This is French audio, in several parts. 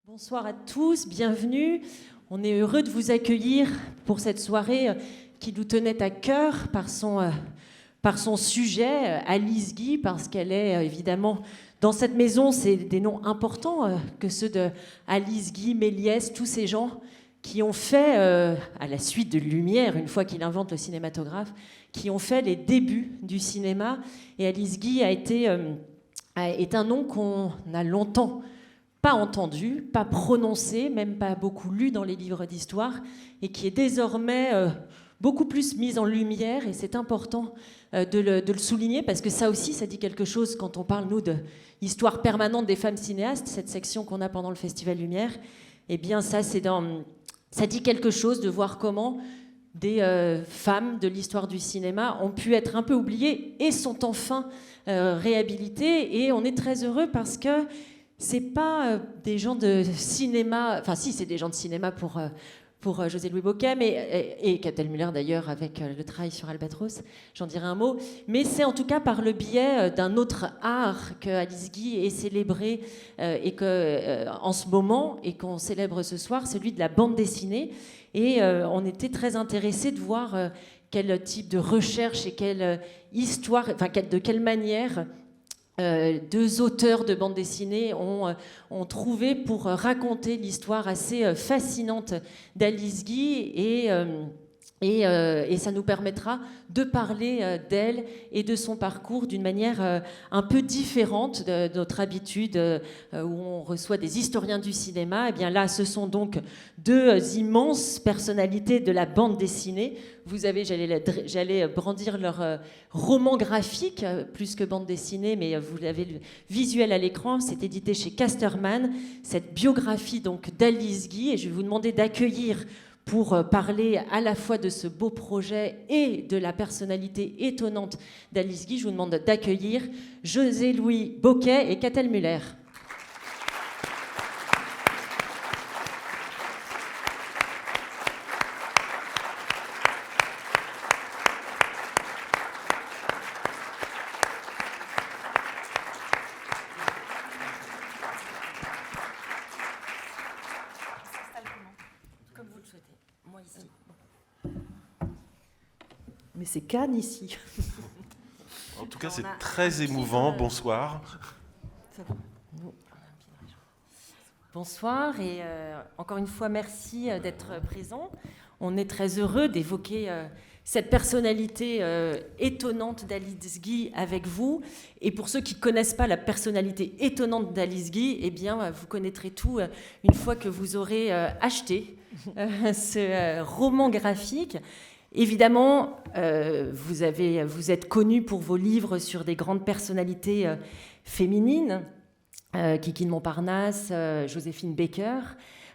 Bonsoir à tous, bienvenue. On est heureux de vous accueillir pour cette soirée qui nous tenait à cœur par son sujet, Alice Guy, parce qu'elle est évidemment dans cette maison, c'est des noms importants que ceux de Alice Guy, Méliès, tous ces gens qui ont fait, à la suite de Lumière, une fois qu'il invente le cinématographe, qui ont fait les débuts du cinéma. Et Alice Guy est un nom qu'on a longtemps pas entendu, pas prononcé, même pas beaucoup lu dans les livres d'histoire, et qui est désormais beaucoup plus mis en lumière, et c'est important de le souligner, parce que ça aussi, ça dit quelque chose quand on parle, nous, de l'histoire permanente des femmes cinéastes, cette section qu'on a pendant le Festival Lumière. Eh bien, ça dit quelque chose de voir comment des femmes de l'histoire du cinéma ont pu être un peu oubliées et sont enfin réhabilitées, et on est très heureux parce que c'est pas des gens de cinéma, enfin si, c'est des gens de cinéma pour José-Louis Bocquet, et Catel Müller d'ailleurs avec le travail sur Albatros, j'en dirai un mot, mais c'est en tout cas par le biais d'un autre art que Alice Guy est célébré et que en ce moment, et qu'on célèbre ce soir, celui de la bande dessinée, et on était très intéressés de voir quel type de recherche et quelle histoire, enfin de quelle manière deux auteurs de bande dessinée ont trouvé pour raconter l'histoire assez fascinante d'Alice Guy, et ça nous permettra de parler d'elle et de son parcours d'une manière un peu différente de notre habitude où on reçoit des historiens du cinéma. Et bien là, ce sont donc deux immenses personnalités de la bande dessinée. Vous avez, j'allais brandir leur roman graphique, plus que bande dessinée, mais vous l'avez le visuel à l'écran. C'est édité chez Casterman, cette biographie donc d'Alice Guy, et je vais vous demander d'accueillir pour parler à la fois de ce beau projet et de la personnalité étonnante d'Alice Guy. Je vous demande d'accueillir José-Louis Bocquet et Catel Müller. Mais c'est Cannes ici. En tout cas, c'est très émouvant. Bonsoir. Bonsoir, et encore une fois, merci d'être présent. On est très heureux d'évoquer cette personnalité étonnante d'Alice Guy avec vous. Et pour ceux qui ne connaissent pas la personnalité étonnante d'Alice Guy, eh bien, vous connaîtrez tout une fois que vous aurez acheté ce roman graphique. Évidemment, vous êtes connu pour vos livres sur des grandes personnalités féminines, Kiki de Montparnasse, Joséphine Baker.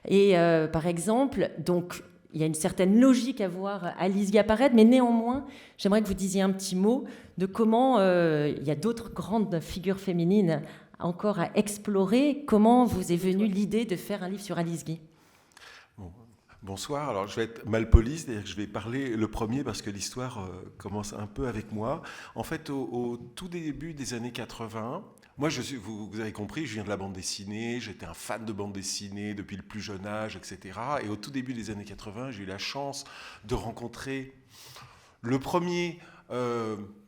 Et par exemple, donc, il y a une certaine logique à voir Alice Guy apparaître, mais néanmoins, j'aimerais que vous disiez un petit mot de comment il y a d'autres grandes figures féminines encore à explorer. Comment vous est venue l'idée de faire un livre sur Alice Guy ? Bonsoir, alors je vais être mal poli, c'est-à-dire que je vais parler le premier parce que l'histoire commence un peu avec moi. En fait, au tout début des années 80, moi, vous avez compris, je viens de la bande dessinée, j'étais un fan de bande dessinée depuis le plus jeune âge, etc. Et au tout début des années 80, j'ai eu la chance de rencontrer le premier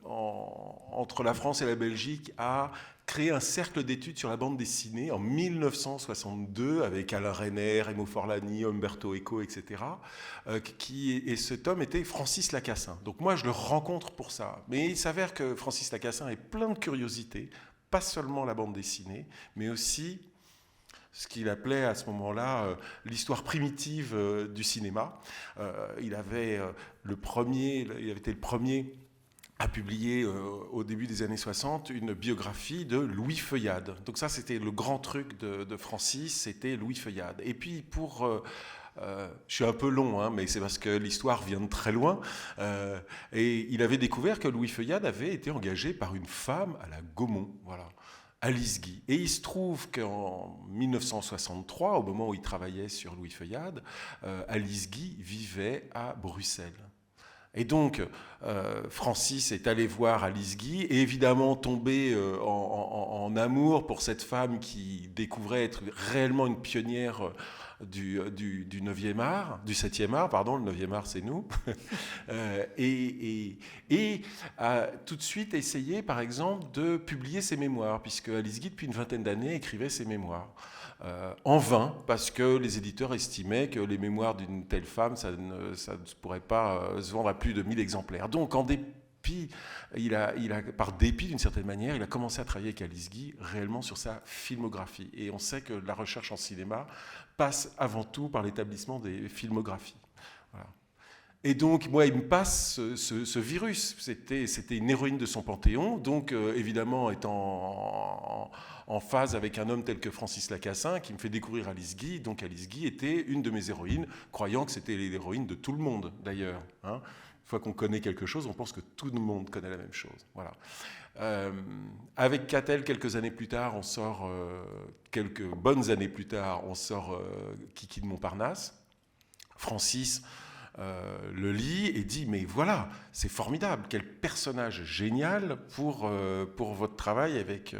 entre la France et la Belgique à créé un cercle d'études sur la bande dessinée en 1962 avec Alain Renner, Emo Forlani, Umberto Eco, etc. Et cet homme était Francis Lacassin. Donc moi, je le rencontre pour ça. Mais il s'avère que Francis Lacassin est plein de curiosités, pas seulement la bande dessinée, mais aussi ce qu'il appelait à ce moment-là l'histoire primitive du cinéma. Il avait été le premier a publié au début des années 60 une biographie de Louis Feuillade. Donc ça, c'était le grand truc de Francis, c'était Louis Feuillade. Et puis je suis un peu long, hein, mais c'est parce que l'histoire vient de très loin. Et il avait découvert que Louis Feuillade avait été engagé par une femme à la Gaumont, voilà, Alice Guy. Et il se trouve qu'en 1963, au moment où il travaillait sur Louis Feuillade, Alice Guy vivait à Bruxelles. Et donc, Francis est allé voir Alice Guy et évidemment tombé en amour pour cette femme qui découvrait être réellement une pionnière du 9e art, du 7e art, pardon, le 9e art c'est nous, et a tout de suite essayé par exemple de publier ses mémoires, puisque Alice Guy depuis une vingtaine d'années écrivait ses mémoires. En vain, parce que les éditeurs estimaient que les mémoires d'une telle femme, ça ne pourrait pas se vendre à plus de 1000 exemplaires. Donc, en dépit, par dépit d'une certaine manière, il a commencé à travailler avec Alice Guy réellement sur sa filmographie. Et on sait que la recherche en cinéma passe avant tout par l'établissement des filmographies. Voilà. Et donc, moi, il me passe ce virus. C'était une héroïne de son panthéon. Donc, évidemment, étant en phase avec un homme tel que Francis Lacassin, qui me fait découvrir Alice Guy. Donc, Alice Guy était une de mes héroïnes, croyant que c'était l'héroïne de tout le monde, d'ailleurs. Hein. Une fois qu'on connaît quelque chose, on pense que tout le monde connaît la même chose. Voilà. Avec Catel, quelques années plus tard, on sort, quelques bonnes années plus tard, on sort Kiki de Montparnasse. Francis le lit et dit mais voilà, c'est formidable, quel personnage génial pour votre travail avec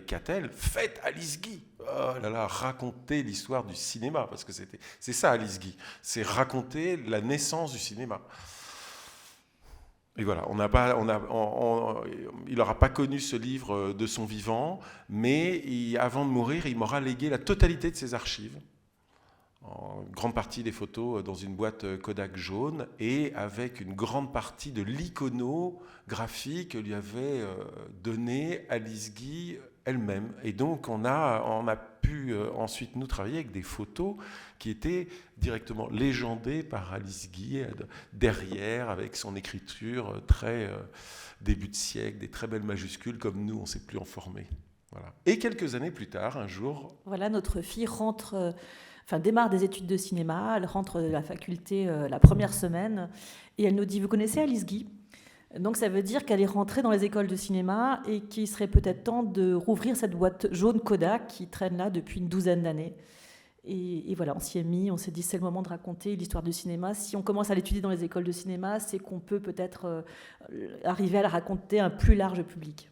Catel, faites Alice Guy. Oh là là, racontez l'histoire du cinéma, parce que c'est ça Alice Guy, c'est raconter la naissance du cinéma. Et voilà, il n'aura pas connu ce livre de son vivant, mais avant de mourir, il m'aura légué la totalité de ses archives, en grande partie des photos dans une boîte Kodak jaune et avec une grande partie de l'iconographie que lui avait donnée Alice Guy elle-même. Et donc on a pu ensuite nous travailler avec des photos qui étaient directement légendées par Alice Guy derrière, avec son écriture très début de siècle, des très belles majuscules comme nous on ne sait plus en former. Voilà. Et quelques années plus tard, un jour... Voilà, notre fille démarre des études de cinéma, elle rentre de la faculté la première semaine, et elle nous dit « Vous connaissez Alice Guy ?» Donc ça veut dire qu'elle est rentrée dans les écoles de cinéma et qu'il serait peut-être temps de rouvrir cette boîte jaune Kodak qui traîne là depuis une douzaine d'années. Et voilà, on s'y est mis, on s'est dit c'est le moment de raconter l'histoire du cinéma. Si on commence à l'étudier dans les écoles de cinéma, c'est qu'on peut peut-être arriver à la raconter à un plus large public.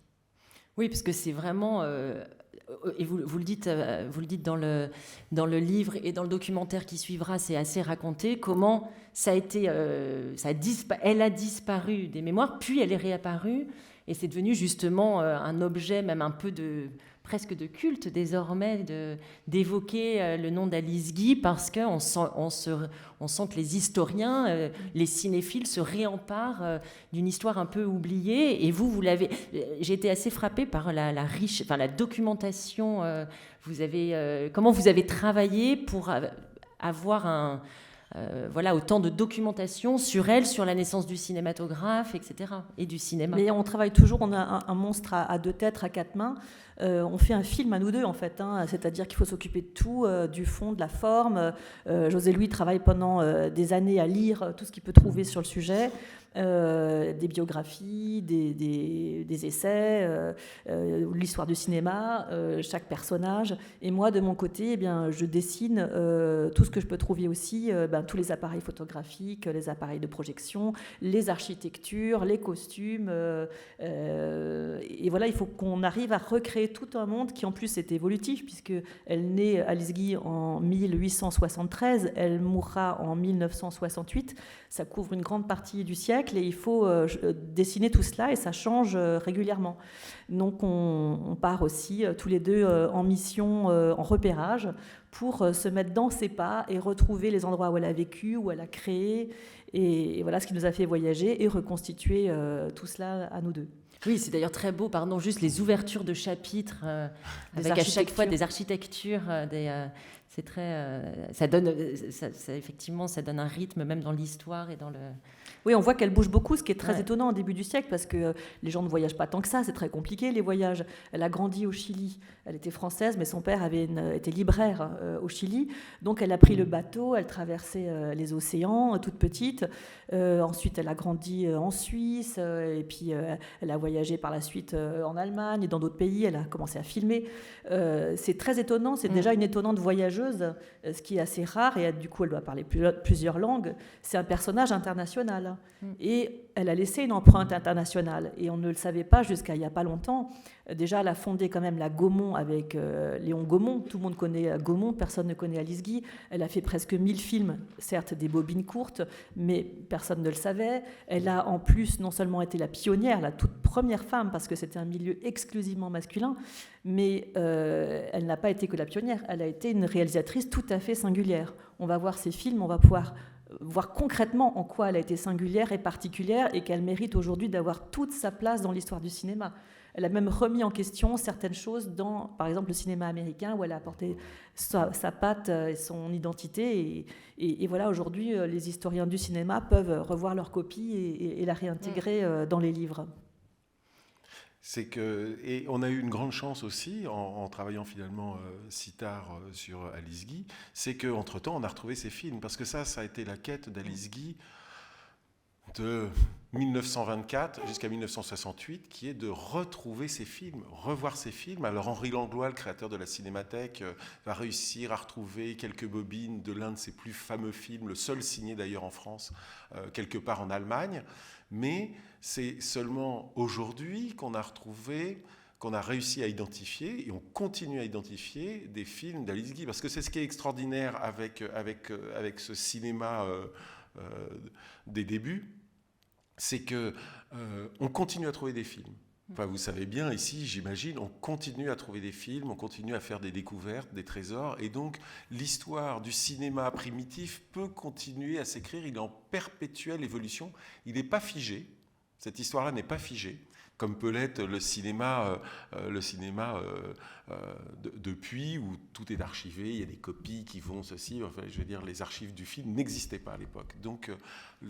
Oui, parce que c'est vraiment... et vous le dites dans le livre et dans le documentaire qui suivra, c'est assez raconté comment ça a été, elle a disparu des mémoires, puis elle est réapparue, et c'est devenu justement un objet même un peu presque de culte désormais d'évoquer le nom d'Alice Guy, parce qu'on sent que les historiens, les cinéphiles se réemparent d'une histoire un peu oubliée. Et vous l'avez... J'ai été assez frappée par la documentation. Comment vous avez travaillé pour avoir autant de documentation sur elle, sur la naissance du cinématographe, etc., et du cinéma. Mais on travaille toujours, on a un monstre à deux têtes, à quatre mains. On fait un film à nous deux, en fait, hein, c'est-à-dire qu'il faut s'occuper de tout, du fond, de la forme. José Louis travaille pendant des années à lire tout ce qu'il peut trouver sur le sujet, des biographies, des essais, l'histoire du cinéma, chaque personnage. Et moi, de mon côté, je dessine tout ce que je peux trouver aussi, tous les appareils photographiques, les appareils de projection, les architectures, les costumes. Et voilà, il faut qu'on arrive à recréer tout un monde qui en plus est évolutif, puisqu'elle naît, Alice Guy, en 1873, elle mourra en 1968, ça couvre une grande partie du siècle et il faut dessiner tout cela et ça change régulièrement. Donc on part aussi tous les deux en mission, en repérage, pour se mettre dans ses pas et retrouver les endroits où elle a vécu, où elle a créé, et voilà ce qui nous a fait voyager et reconstituer tout cela à nous deux. Oui, c'est d'ailleurs très beau, juste les ouvertures de chapitres, avec à chaque fois des architectures, c'est très, effectivement, ça donne un rythme même dans l'histoire et dans le... Oui, on voit qu'elle bouge beaucoup, ce qui est très étonnant au début du siècle, parce que les gens ne voyagent pas tant que ça, c'est très compliqué les voyages. Elle a grandi au Chili, elle était française, mais son père était libraire au Chili, donc elle a pris le bateau, elle traversait les océans, toute petite. Ensuite, elle a grandi en Suisse, et puis elle a voyagé par la suite en Allemagne et dans d'autres pays, elle a commencé à filmer. C'est très étonnant, c'est déjà une étonnante voyageuse, voyageuse, ce qui est assez rare, et du coup elle doit parler plusieurs langues. C'est un personnage international. Et elle a laissé une empreinte internationale. Et on ne le savait pas jusqu'à il n'y a pas longtemps. Déjà, elle a fondé quand même la Gaumont avec Léon Gaumont. Tout le monde connaît Gaumont, personne ne connaît Alice Guy. Elle a fait presque 1000 films, certes des bobines courtes, mais personne ne le savait. Elle a en plus non seulement été la pionnière, la toute première femme, parce que c'était un milieu exclusivement masculin, mais elle n'a pas été que la pionnière. Elle a été une réalisatrice tout à fait singulière. On va voir ses films, on va pouvoir voir concrètement en quoi elle a été singulière et particulière et qu'elle mérite aujourd'hui d'avoir toute sa place dans l'histoire du cinéma. Elle a même remis en question certaines choses dans, par exemple, le cinéma américain, où elle a apporté sa patte et son identité. Et voilà, aujourd'hui, les historiens du cinéma peuvent revoir leur copie et la réintégrer dans les livres. C'est que, et on a eu une grande chance aussi, en travaillant finalement si tard sur Alice Guy, c'est qu'entre-temps, on a retrouvé ses films. Parce que ça a été la quête d'Alice Guy de 1924 jusqu'à 1968, qui est de retrouver ses films, revoir ses films. Alors Henri Langlois, le créateur de la Cinémathèque, va réussir à retrouver quelques bobines de l'un de ses plus fameux films, le seul signé d'ailleurs en France, quelque part en Allemagne. Mais c'est seulement aujourd'hui qu'on a réussi à identifier, et on continue à identifier des films d'Alice Guy. Parce que c'est ce qui est extraordinaire avec ce cinéma des débuts, c'est qu'on continue à trouver des films. Enfin, vous savez bien, ici, j'imagine, on continue à trouver des films, on continue à faire des découvertes, des trésors, et donc l'histoire du cinéma primitif peut continuer à s'écrire, il est en perpétuelle évolution, il n'est pas figé, cette histoire-là n'est pas figée, comme peut l'être le cinéma depuis, où tout est archivé, il y a des copies qui vont ceci, enfin, je veux dire, les archives du film n'existaient pas à l'époque. Donc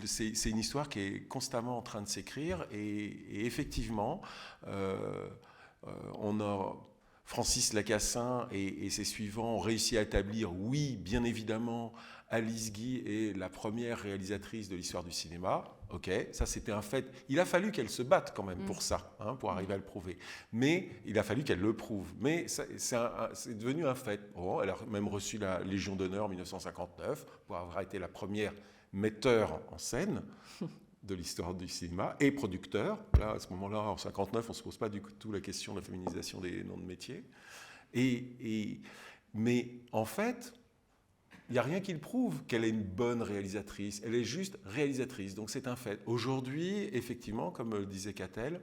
c'est une histoire qui est constamment en train de s'écrire, et effectivement, on a... Francis Lacassin et ses suivants ont réussi à établir, oui, bien évidemment, Alice Guy est la première réalisatrice de l'histoire du cinéma. Ok, ça c'était un fait. Il a fallu qu'elle se batte quand même pour ça, pour arriver à le prouver. Mais il a fallu qu'elle le prouve. Mais c'est devenu un fait. Bon, elle a même reçu la Légion d'honneur en 1959 pour avoir été la première metteur en scène de l'histoire du cinéma et producteur. Là, à ce moment-là, en 1959, on ne se pose pas du tout la question de la féminisation des noms de métiers. Mais en fait, il n'y a rien qui le prouve qu'elle est une bonne réalisatrice. Elle est juste réalisatrice, donc c'est un fait. Aujourd'hui, effectivement, comme le disait Catel,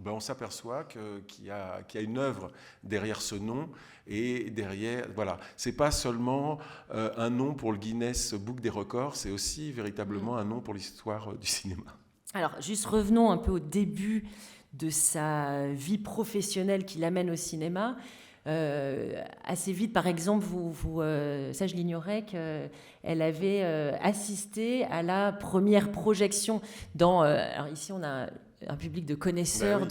on s'aperçoit qu'il y a une œuvre derrière ce nom, et derrière, voilà, c'est pas seulement un nom pour le Guinness Book des records, c'est aussi véritablement un nom pour l'histoire du cinéma. Alors, juste revenons un peu au début de sa vie professionnelle qui l'amène au cinéma. Assez vite, par exemple, ça je l'ignorais, qu'elle avait assisté à la première projection dans... alors ici, on a un public de connaisseurs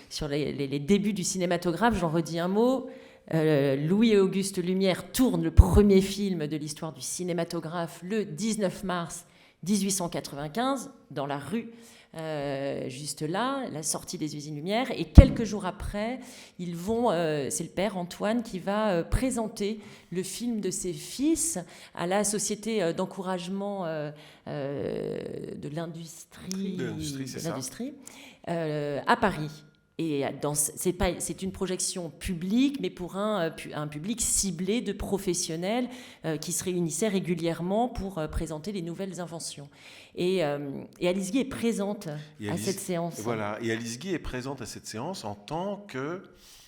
sur les débuts du cinématographe. J'en redis un mot. Louis-Auguste Lumière tourne le premier film de l'histoire du cinématographe le 19 mars 1895 dans la rue, juste là, la sortie des usines Lumière. Et quelques jours après, c'est le père Antoine qui va présenter le film de ses fils à la Société d'encouragement de l'industrie à Paris. Et c'est une projection publique, mais pour un public ciblé de professionnels qui se réunissaient régulièrement pour présenter les nouvelles inventions. Et Alice Guy est présente à cette séance. Voilà, et Alice Guy est présente à cette séance en tant que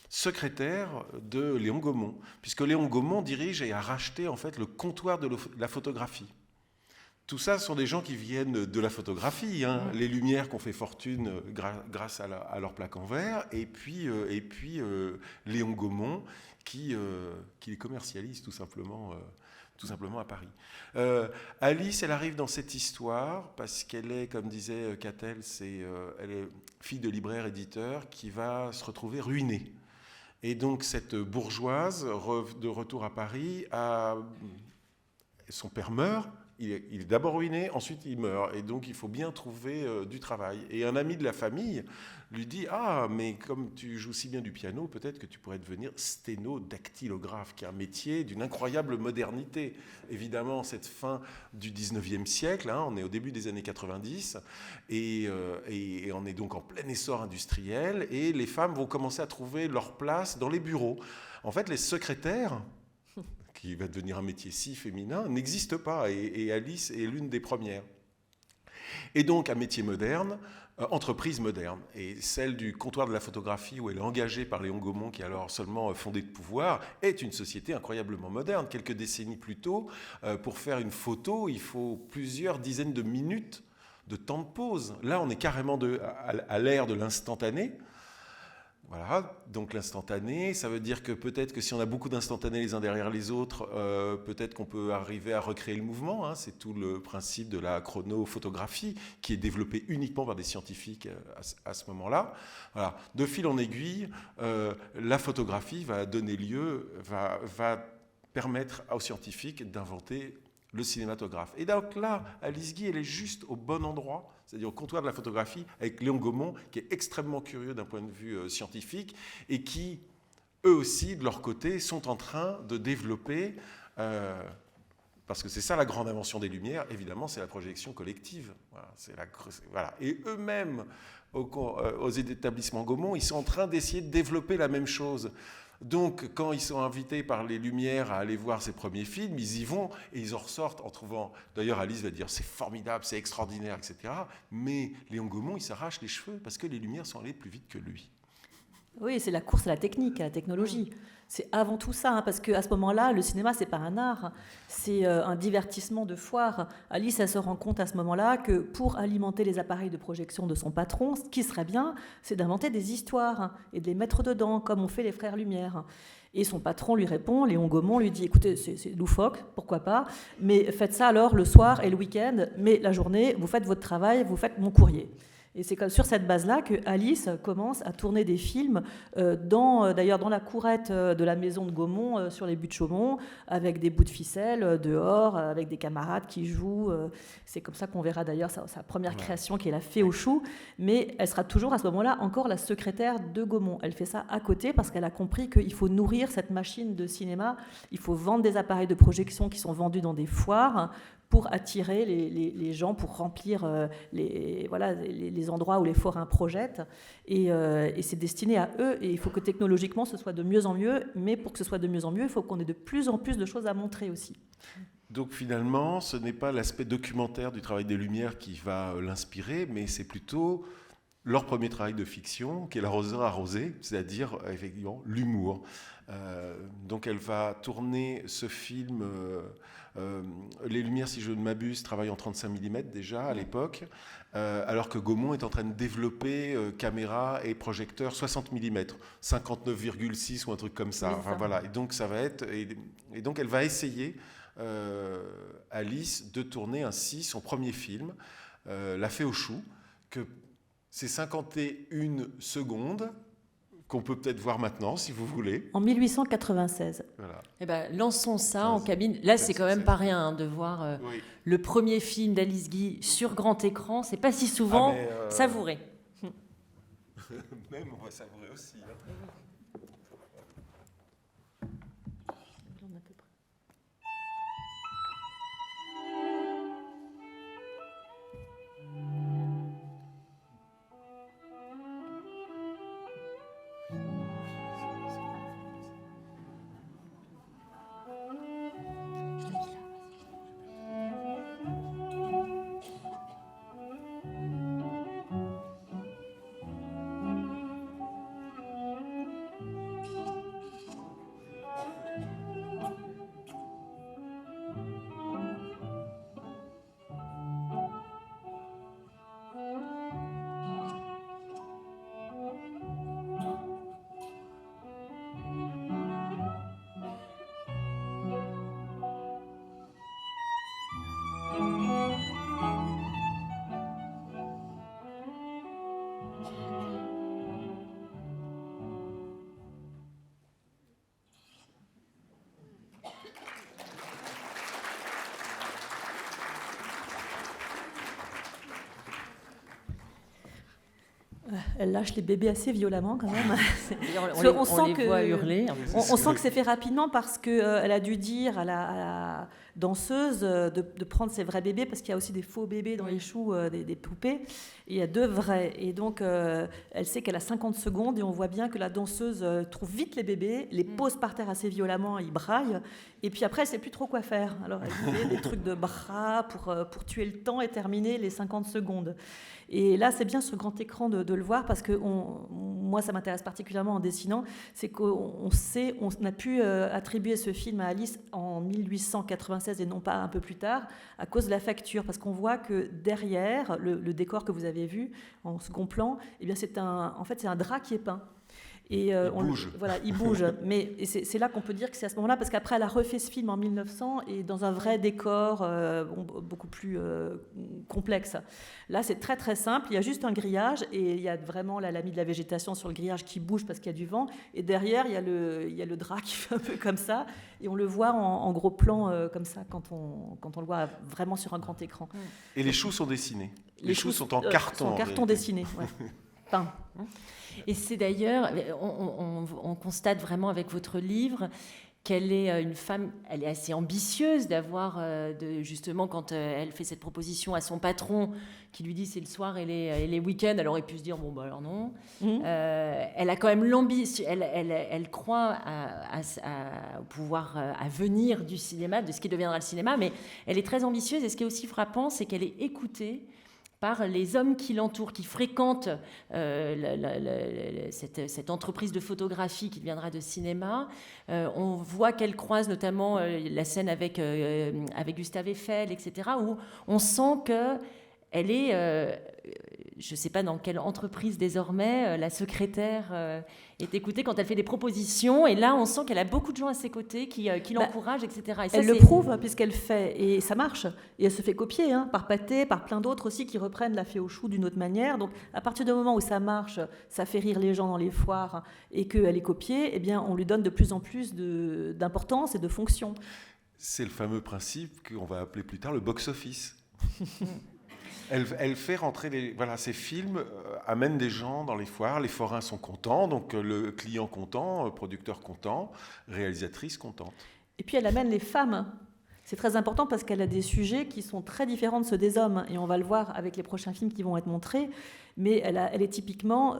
secrétaire de Léon Gaumont, puisque Léon Gaumont dirige et a racheté en fait le comptoir de la photographie. Tout ça sont des gens qui viennent de la photographie, les Lumières qui ont fait fortune grâce à leur plaque en verre, et puis Léon Gaumont qui les commercialise tout simplement à Paris. Alice, elle arrive dans cette histoire parce qu'elle est, comme disait Catel, elle est fille de libraire-éditeur qui va se retrouver ruinée. Et donc cette bourgeoise, de retour à Paris, son père meurt, il est d'abord ruiné, ensuite il meurt. Et donc il faut bien trouver du travail. Et un ami de la famille lui dit « Ah, mais comme tu joues si bien du piano, peut-être que tu pourrais devenir sténodactylographe, qui est un métier d'une incroyable modernité. » Évidemment, cette fin du 19e siècle, on est au début des années 90, et on est donc en plein essor industriel, et les femmes vont commencer à trouver leur place dans les bureaux. En fait, les secrétaires, qui va devenir un métier si féminin, n'existent pas, et Alice est l'une des premières. Et donc, un métier moderne, entreprise moderne, et celle du comptoir de la photographie où elle est engagée par Léon Gaumont, qui est alors seulement fondé de pouvoir, est une société incroyablement moderne. Quelques décennies plus tôt, pour faire une photo, il faut plusieurs dizaines de minutes de temps de pause. Là, on est carrément à l'ère de l'instantané. Voilà, donc l'instantané, ça veut dire que peut-être que si on a beaucoup d'instantanés les uns derrière les autres, peut-être qu'on peut arriver à recréer le mouvement. C'est tout le principe de la chronophotographie qui est développé uniquement par des scientifiques à ce moment-là. Voilà. De fil en aiguille, la photographie va donner lieu, va permettre aux scientifiques d'inventer le cinématographe. Et donc là, Alice Guy, elle est juste au bon endroit, c'est-à-dire au comptoir de la photographie, avec Léon Gaumont, qui est extrêmement curieux d'un point de vue scientifique, et qui, eux aussi, de leur côté, sont en train de développer, parce que c'est ça la grande invention des Lumières, évidemment, c'est la projection collective. Voilà. Et eux-mêmes, aux établissements Gaumont, ils sont en train d'essayer de développer la même chose. Donc, quand ils sont invités par les Lumières à aller voir ces premiers films, ils y vont et ils en ressortent en trouvant... D'ailleurs, Alice va dire « c'est formidable, c'est extraordinaire, etc. » Mais Léon Gaumont, il s'arrache les cheveux parce que les Lumières sont allées plus vite que lui. Oui, c'est la course à la technique, à la technologie. C'est avant tout ça, parce qu'à ce moment-là, le cinéma, c'est pas un art, c'est un divertissement de foire. Alice, elle se rend compte à ce moment-là que pour alimenter les appareils de projection de son patron, ce qui serait bien, c'est d'inventer des histoires et de les mettre dedans, comme ont fait les frères Lumière. Et son patron lui répond, Léon Gaumont lui dit « Écoutez, c'est loufoque, pourquoi pas, mais faites ça alors le soir et le week-end, mais la journée, vous faites votre travail, vous faites mon courrier. » Et c'est comme sur cette base-là que Alice commence à tourner des films, d'ailleurs dans la courette de la maison de Gaumont, sur les buttes de Chaumont, avec des bouts de ficelle dehors, avec des camarades qui jouent. C'est comme ça qu'on verra d'ailleurs sa première création, qui est la Fée aux choux. Mais elle sera toujours à ce moment-là encore la secrétaire de Gaumont. Elle fait ça à côté parce qu'elle a compris qu'il faut nourrir cette machine de cinéma. Il faut vendre des appareils de projection qui sont vendus dans des foires, pour attirer les gens, pour remplir les endroits où les forains projettent. Et c'est destiné à eux. Et il faut que technologiquement, ce soit de mieux en mieux. Mais pour que ce soit de mieux en mieux, il faut qu'on ait de plus en plus de choses à montrer aussi. Donc finalement, ce n'est pas l'aspect documentaire du travail des Lumières qui va l'inspirer, mais c'est plutôt leur premier travail de fiction, qui est L'arroseur arrosé, c'est-à-dire effectivement l'humour. Donc elle va tourner ce film... Les Lumières, si je ne m'abuse, travaillent en 35 mm déjà à l'époque, alors que Gaumont est en train de développer caméra et projecteur 60 mm, 59,6 ou un truc comme ça. Enfin, voilà. Et donc ça va être, et donc elle va essayer, Alice, de tourner ainsi son premier film, La Fée aux choux, que c'est 51 secondes. Qu'on peut peut-être voir maintenant, si vous voulez. En 1896. Voilà. Eh ben, lançons ça en cabine. Là, c'est quand même pas rien de voir le premier film d'Alice Guy sur grand écran. C'est pas si souvent savouré. Même, on va savourer aussi. Elle lâche les bébés assez violemment quand même. On les voit hurler. On sent que c'est fait rapidement parce qu'elle a dû dire à la danseuse de prendre ses vrais bébés, parce qu'il y a aussi des faux bébés dans les choux, des poupées. Et il y a 2 vrais. Et donc, elle sait qu'elle a 50 secondes et on voit bien que la danseuse trouve vite les bébés, les pose par terre assez violemment, ils braillent. Et puis après, elle ne sait plus trop quoi faire. Alors, elle fait des trucs de bras pour tuer le temps et terminer les 50 secondes. Et là, c'est bien sur grand écran de le voir, parce que moi, ça m'intéresse particulièrement en dessinant, c'est qu'on a pu attribuer ce film à Alice en 1896 et non pas un peu plus tard, à cause de la facture, parce qu'on voit que derrière le décor que vous avez vu en second plan, eh bien c'est un drap qui est peint. Et il bouge. Mais c'est là qu'on peut dire que c'est à ce moment-là, parce qu'après, elle a refait ce film en 1900 et dans un vrai décor beaucoup plus complexe. Là, c'est très très simple. Il y a juste un grillage et il y a vraiment la lamine de la végétation sur le grillage qui bouge parce qu'il y a du vent. Et derrière, il y a le drap qui fait un peu comme ça. Et on le voit en gros plan comme ça quand on le voit vraiment sur un grand écran. Et les choux sont dessinés. Les choux sont en carton. En carton dessiné, peint. Et c'est d'ailleurs, on constate vraiment avec votre livre qu'elle est une femme, elle est assez ambitieuse d'avoir, justement, quand elle fait cette proposition à son patron, qui lui dit c'est le soir et les week-ends, alors il peut se dire bon bah alors non. Elle a quand même l'ambition, elle croit au pouvoir à venir du cinéma, de ce qui deviendra le cinéma, mais elle est très ambitieuse. Et ce qui est aussi frappant, c'est qu'elle est écoutée par les hommes qui l'entourent, qui fréquentent cette entreprise de photographie qui deviendra de cinéma. On voit qu'elle croise notamment la scène avec Gustave Eiffel, etc., où on sent qu'elle est, je ne sais pas dans quelle entreprise désormais, la secrétaire est écoutée quand elle fait des propositions. Et là, on sent qu'elle a beaucoup de gens à ses côtés qui l'encouragent, etc. Et ça, elle le prouve puisqu'elle fait, et ça marche. Et elle se fait copier par Pathé, par plein d'autres aussi qui reprennent La Fée aux choux d'une autre manière. Donc, à partir du moment où ça marche, ça fait rire les gens dans les foires et qu'elle est copiée, eh bien, on lui donne de plus en plus d'importance et de fonction. C'est le fameux principe qu'on va appeler plus tard le box-office. Elle fait rentrer ces films amènent des gens dans les foires, les forains sont contents, donc le client content, producteur content, réalisatrice contente. Et puis elle amène les femmes. C'est très important parce qu'elle a des sujets qui sont très différents de ceux des hommes, et on va le voir avec les prochains films qui vont être montrés. Mais elle a typiquement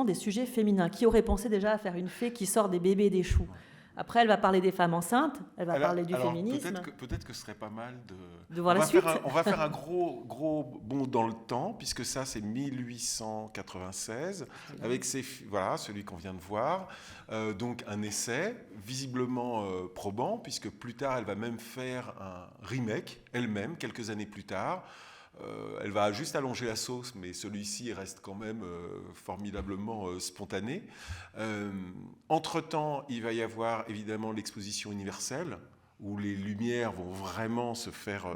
des sujets féminins. Qui aurait pensé déjà à faire une fée qui sort des bébés et des choux ? Après, elle va parler des femmes enceintes, elle va parler du féminisme. Peut-être que ce serait pas mal de voir la suite. On va faire un gros bond dans le temps, puisque ça, c'est 1896, avec celui qu'on vient de voir. Donc, un essai visiblement probant, puisque plus tard, elle va même faire un remake, elle-même, quelques années plus tard. Elle va juste allonger la sauce, mais celui-ci reste quand même formidablement spontané. Entre-temps, il va y avoir évidemment l'exposition universelle, où les lumières vont vraiment se faire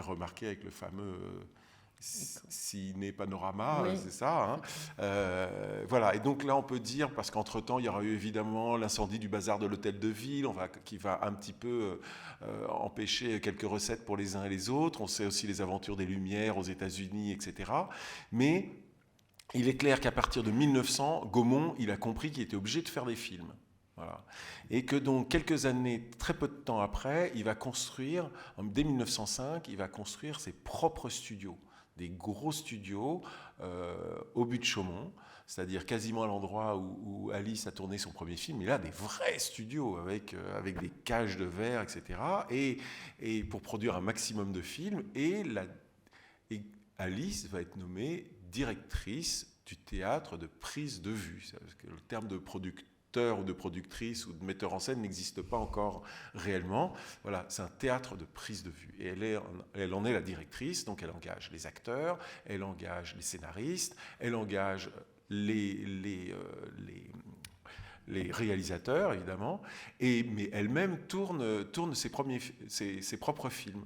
remarquer avec le fameux ciné panorama, oui. C'est ça. Voilà. Et donc là, on peut dire, parce qu'entre-temps, il y aura eu évidemment l'incendie du bazar de l'hôtel de ville, qui va un petit peu empêcher quelques recettes pour les uns et les autres. On sait aussi les aventures des Lumières aux États-Unis, etc. Mais il est clair qu'à partir de 1900, Gaumont, il a compris qu'il était obligé de faire des films. Voilà. Et que donc, quelques années, très peu de temps après, il va construire, dès 1905, il va construire ses propres studios. Des gros studios au but de Chaumont, c'est-à-dire quasiment à l'endroit où Alice a tourné son premier film, mais là, des vrais studios avec des cages de verre, etc. Et pour produire un maximum de films. Et Alice va être nommée directrice du théâtre de prise de vue. Parce que le terme de producteur ou de productrice ou de metteur en scène n'existe pas encore réellement. Voilà, c'est un théâtre de prise de vue. Et elle en est la directrice, donc elle engage les acteurs, elle engage les scénaristes, elle engage les réalisateurs, évidemment, mais elle-même tourne ses propres films.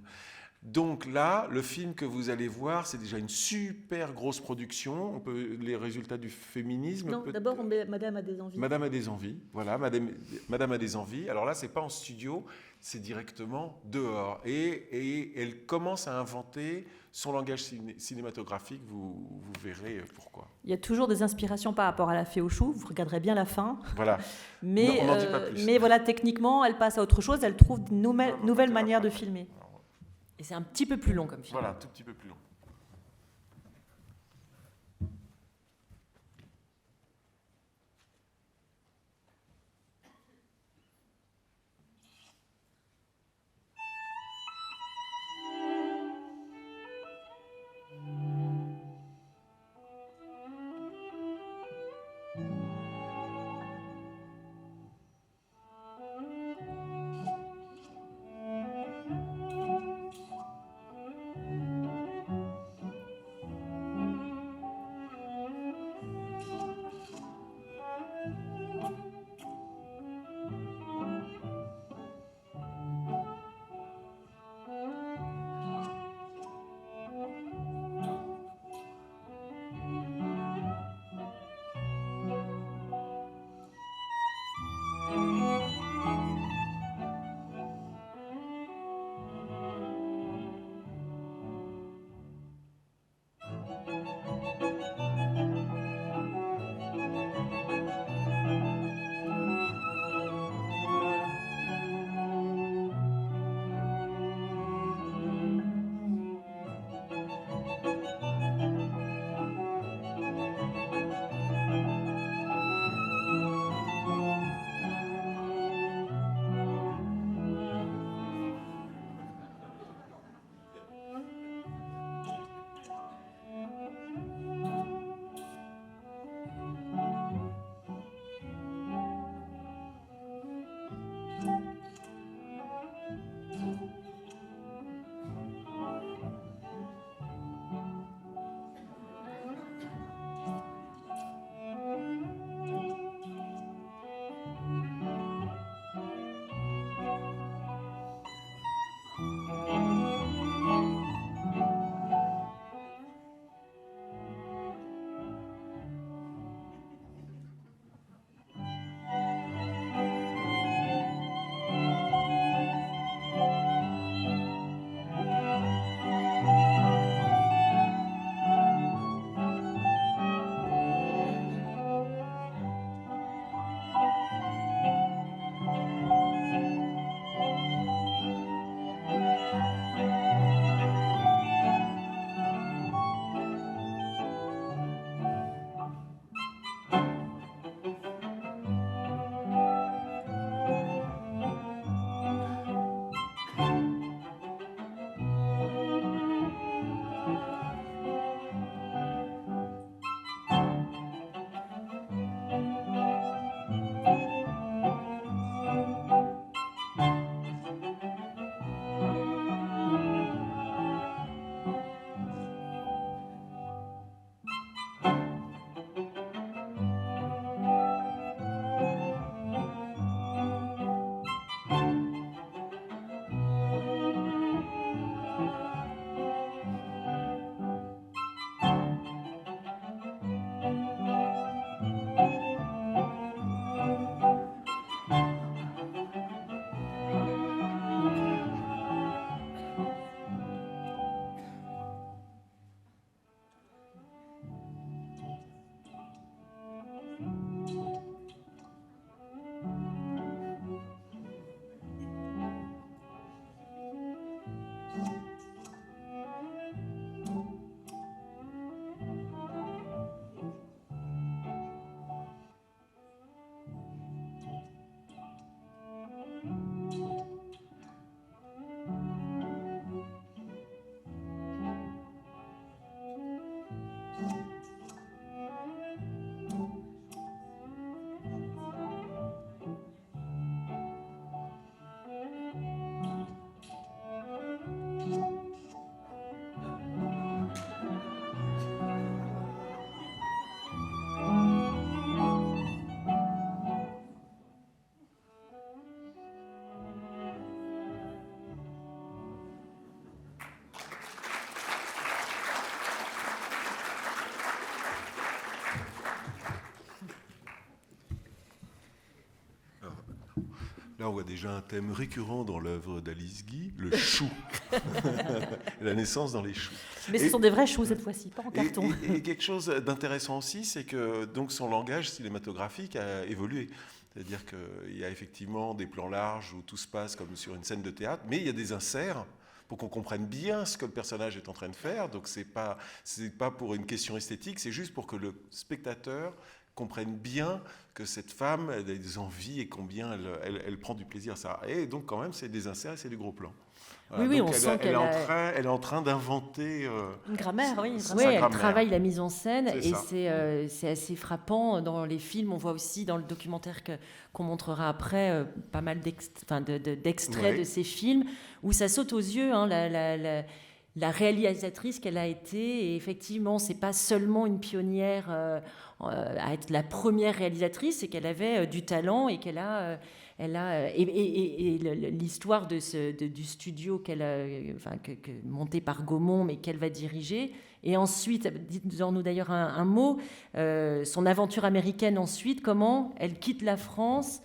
Donc là, le film que vous allez voir, c'est déjà une super grosse production. Les résultats du féminisme. Non, d'abord, on met Madame a des envies. Madame a des envies, voilà, Madame a des envies. Alors là, c'est pas en studio, c'est directement dehors. Et elle commence à inventer son langage cinématographique, vous verrez pourquoi. Il y a toujours des inspirations par rapport à La Fée aux choux, vous regarderez bien la fin. Voilà. Mais, non, on n'en dit pas plus. Mais voilà, techniquement, elle passe à autre chose, elle trouve une nouvelle manière de filmer. Et c'est un petit peu plus long comme film. Voilà, un tout petit peu plus long. Là, on voit déjà un thème récurrent dans l'œuvre d'Alice Guy, le chou. La naissance dans les choux. Mais ce sont des vrais choux cette fois-ci, pas en carton. Et quelque chose d'intéressant aussi, c'est que donc, son langage cinématographique a évolué. C'est-à-dire qu'il y a effectivement des plans larges où tout se passe comme sur une scène de théâtre, mais il y a des inserts pour qu'on comprenne bien ce que le personnage est en train de faire. Donc c'est pas pour une question esthétique, c'est juste pour que le spectateur comprenne bien que cette femme elle a des envies et combien elle prend du plaisir à ça. Et donc quand même, c'est des inserts et c'est du gros plan. Voilà, oui, donc on sent qu'elle elle est en train d'inventer une grammaire, oui. Oui, elle travaille la mise en scène et ça. c'est assez frappant dans les films. On voit aussi dans le documentaire qu'on montrera après pas mal d'extraits de ces films où ça saute aux yeux, hein, la réalisatrice qu'elle a été. Et effectivement, c'est pas seulement une pionnière à être la première réalisatrice, c'est qu'elle avait du talent et qu'elle a... l'histoire du studio monté par Gaumont, mais qu'elle va diriger. Et ensuite, dites-nous d'ailleurs un mot, son aventure américaine ensuite, comment elle quitte la France.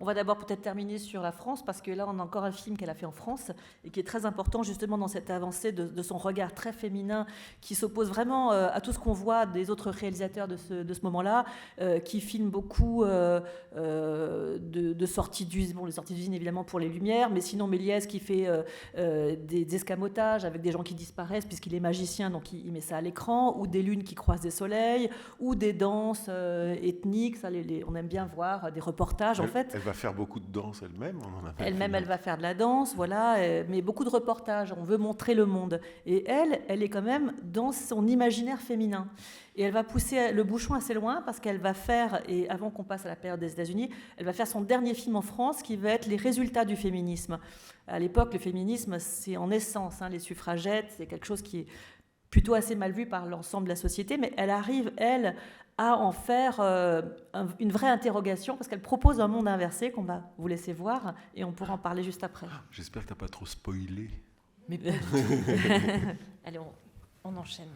On va d'abord peut-être terminer sur la France, parce que là, on a encore un film qu'elle a fait en France et qui est très important justement dans cette avancée de son regard très féminin, qui s'oppose vraiment à tout ce qu'on voit des autres réalisateurs de ce moment-là, qui filment beaucoup de sorties d'usine, les sorties d'usine évidemment pour les lumières, mais sinon Méliès qui fait des escamotages avec des gens qui disparaissent puisqu'il est magicien, donc il met ça à l'écran, ou des lunes qui croisent des soleils, ou des danses ethniques, ça, on aime bien voir des reportages. Elle va faire beaucoup de danse elle-même. Elle-même, elle va faire de la danse, voilà, mais beaucoup de reportages. On veut montrer le monde. Et elle est quand même dans son imaginaire féminin. Et elle va pousser le bouchon assez loin parce qu'elle va faire, et avant qu'on passe à la période des États-Unis, elle va faire son dernier film en France qui va être les résultats du féminisme. À l'époque, le féminisme, c'est en essence, hein, les suffragettes, c'est quelque chose qui est plutôt assez mal vu par l'ensemble de la société, mais elle arrive, elle, à en faire une vraie interrogation, parce qu'elle propose un monde inversé qu'on va vous laisser voir, et on pourra en parler juste après. J'espère que tu n'as pas trop spoilé. Mais pas du tout. Allez, on enchaîne.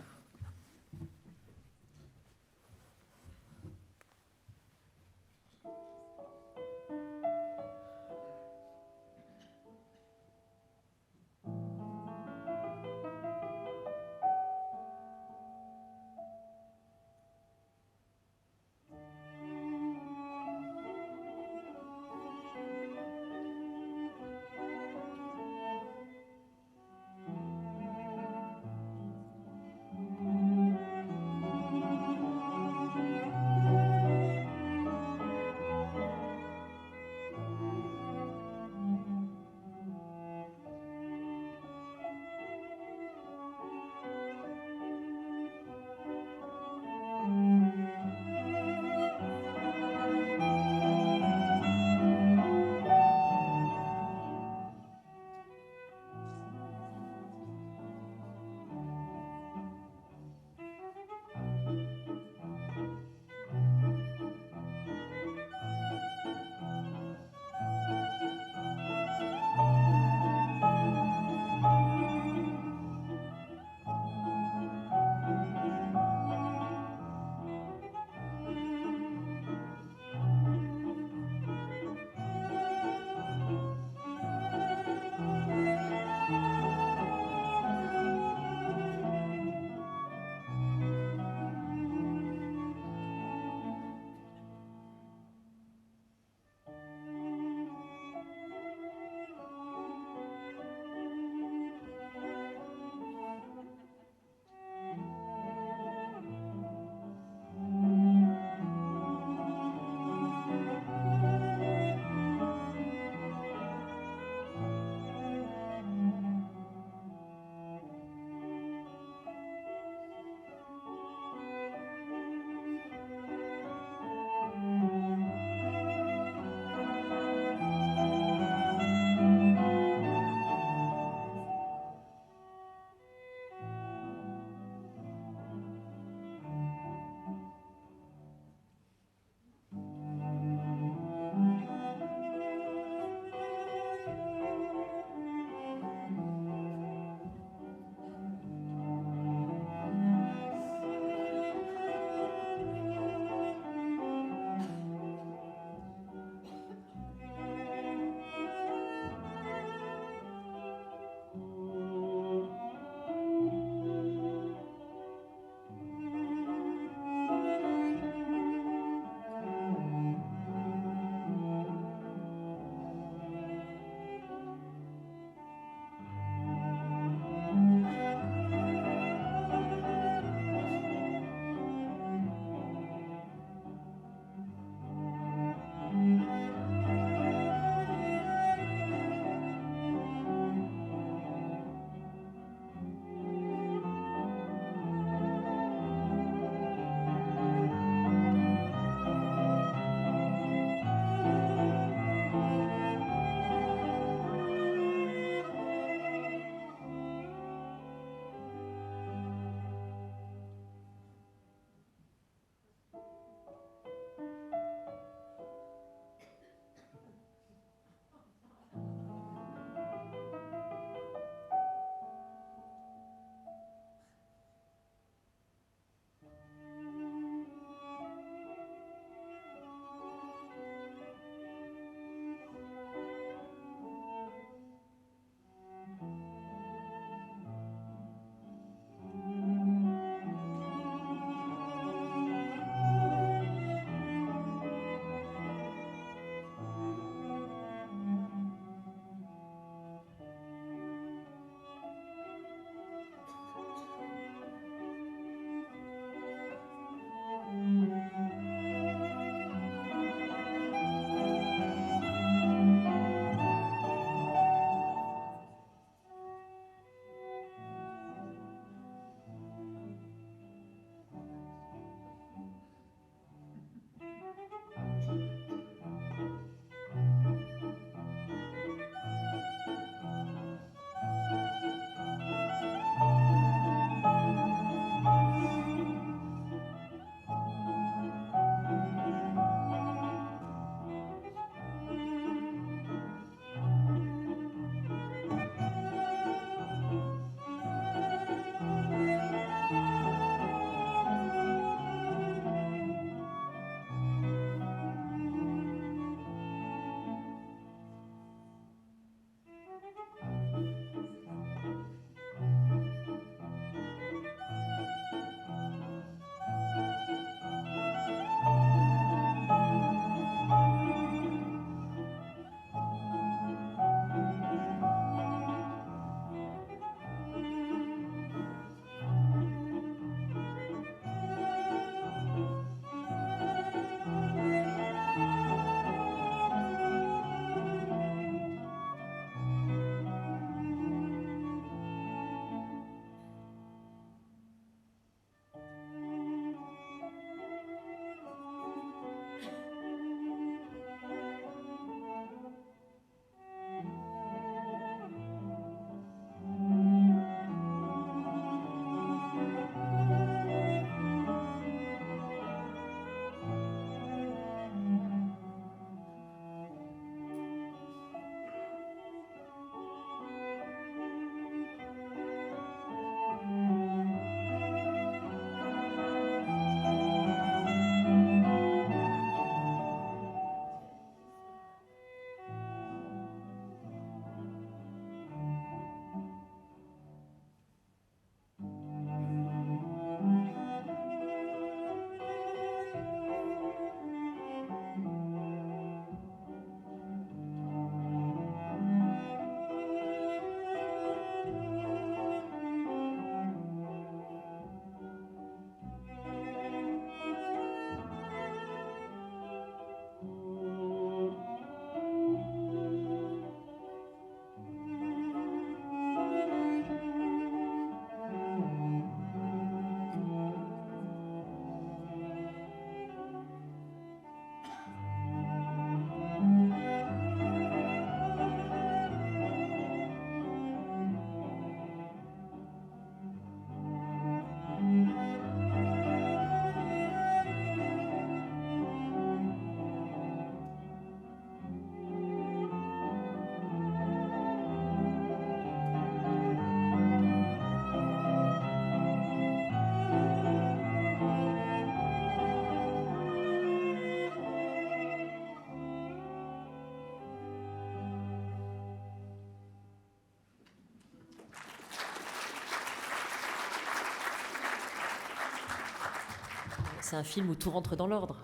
c'est un film où tout rentre dans l'ordre.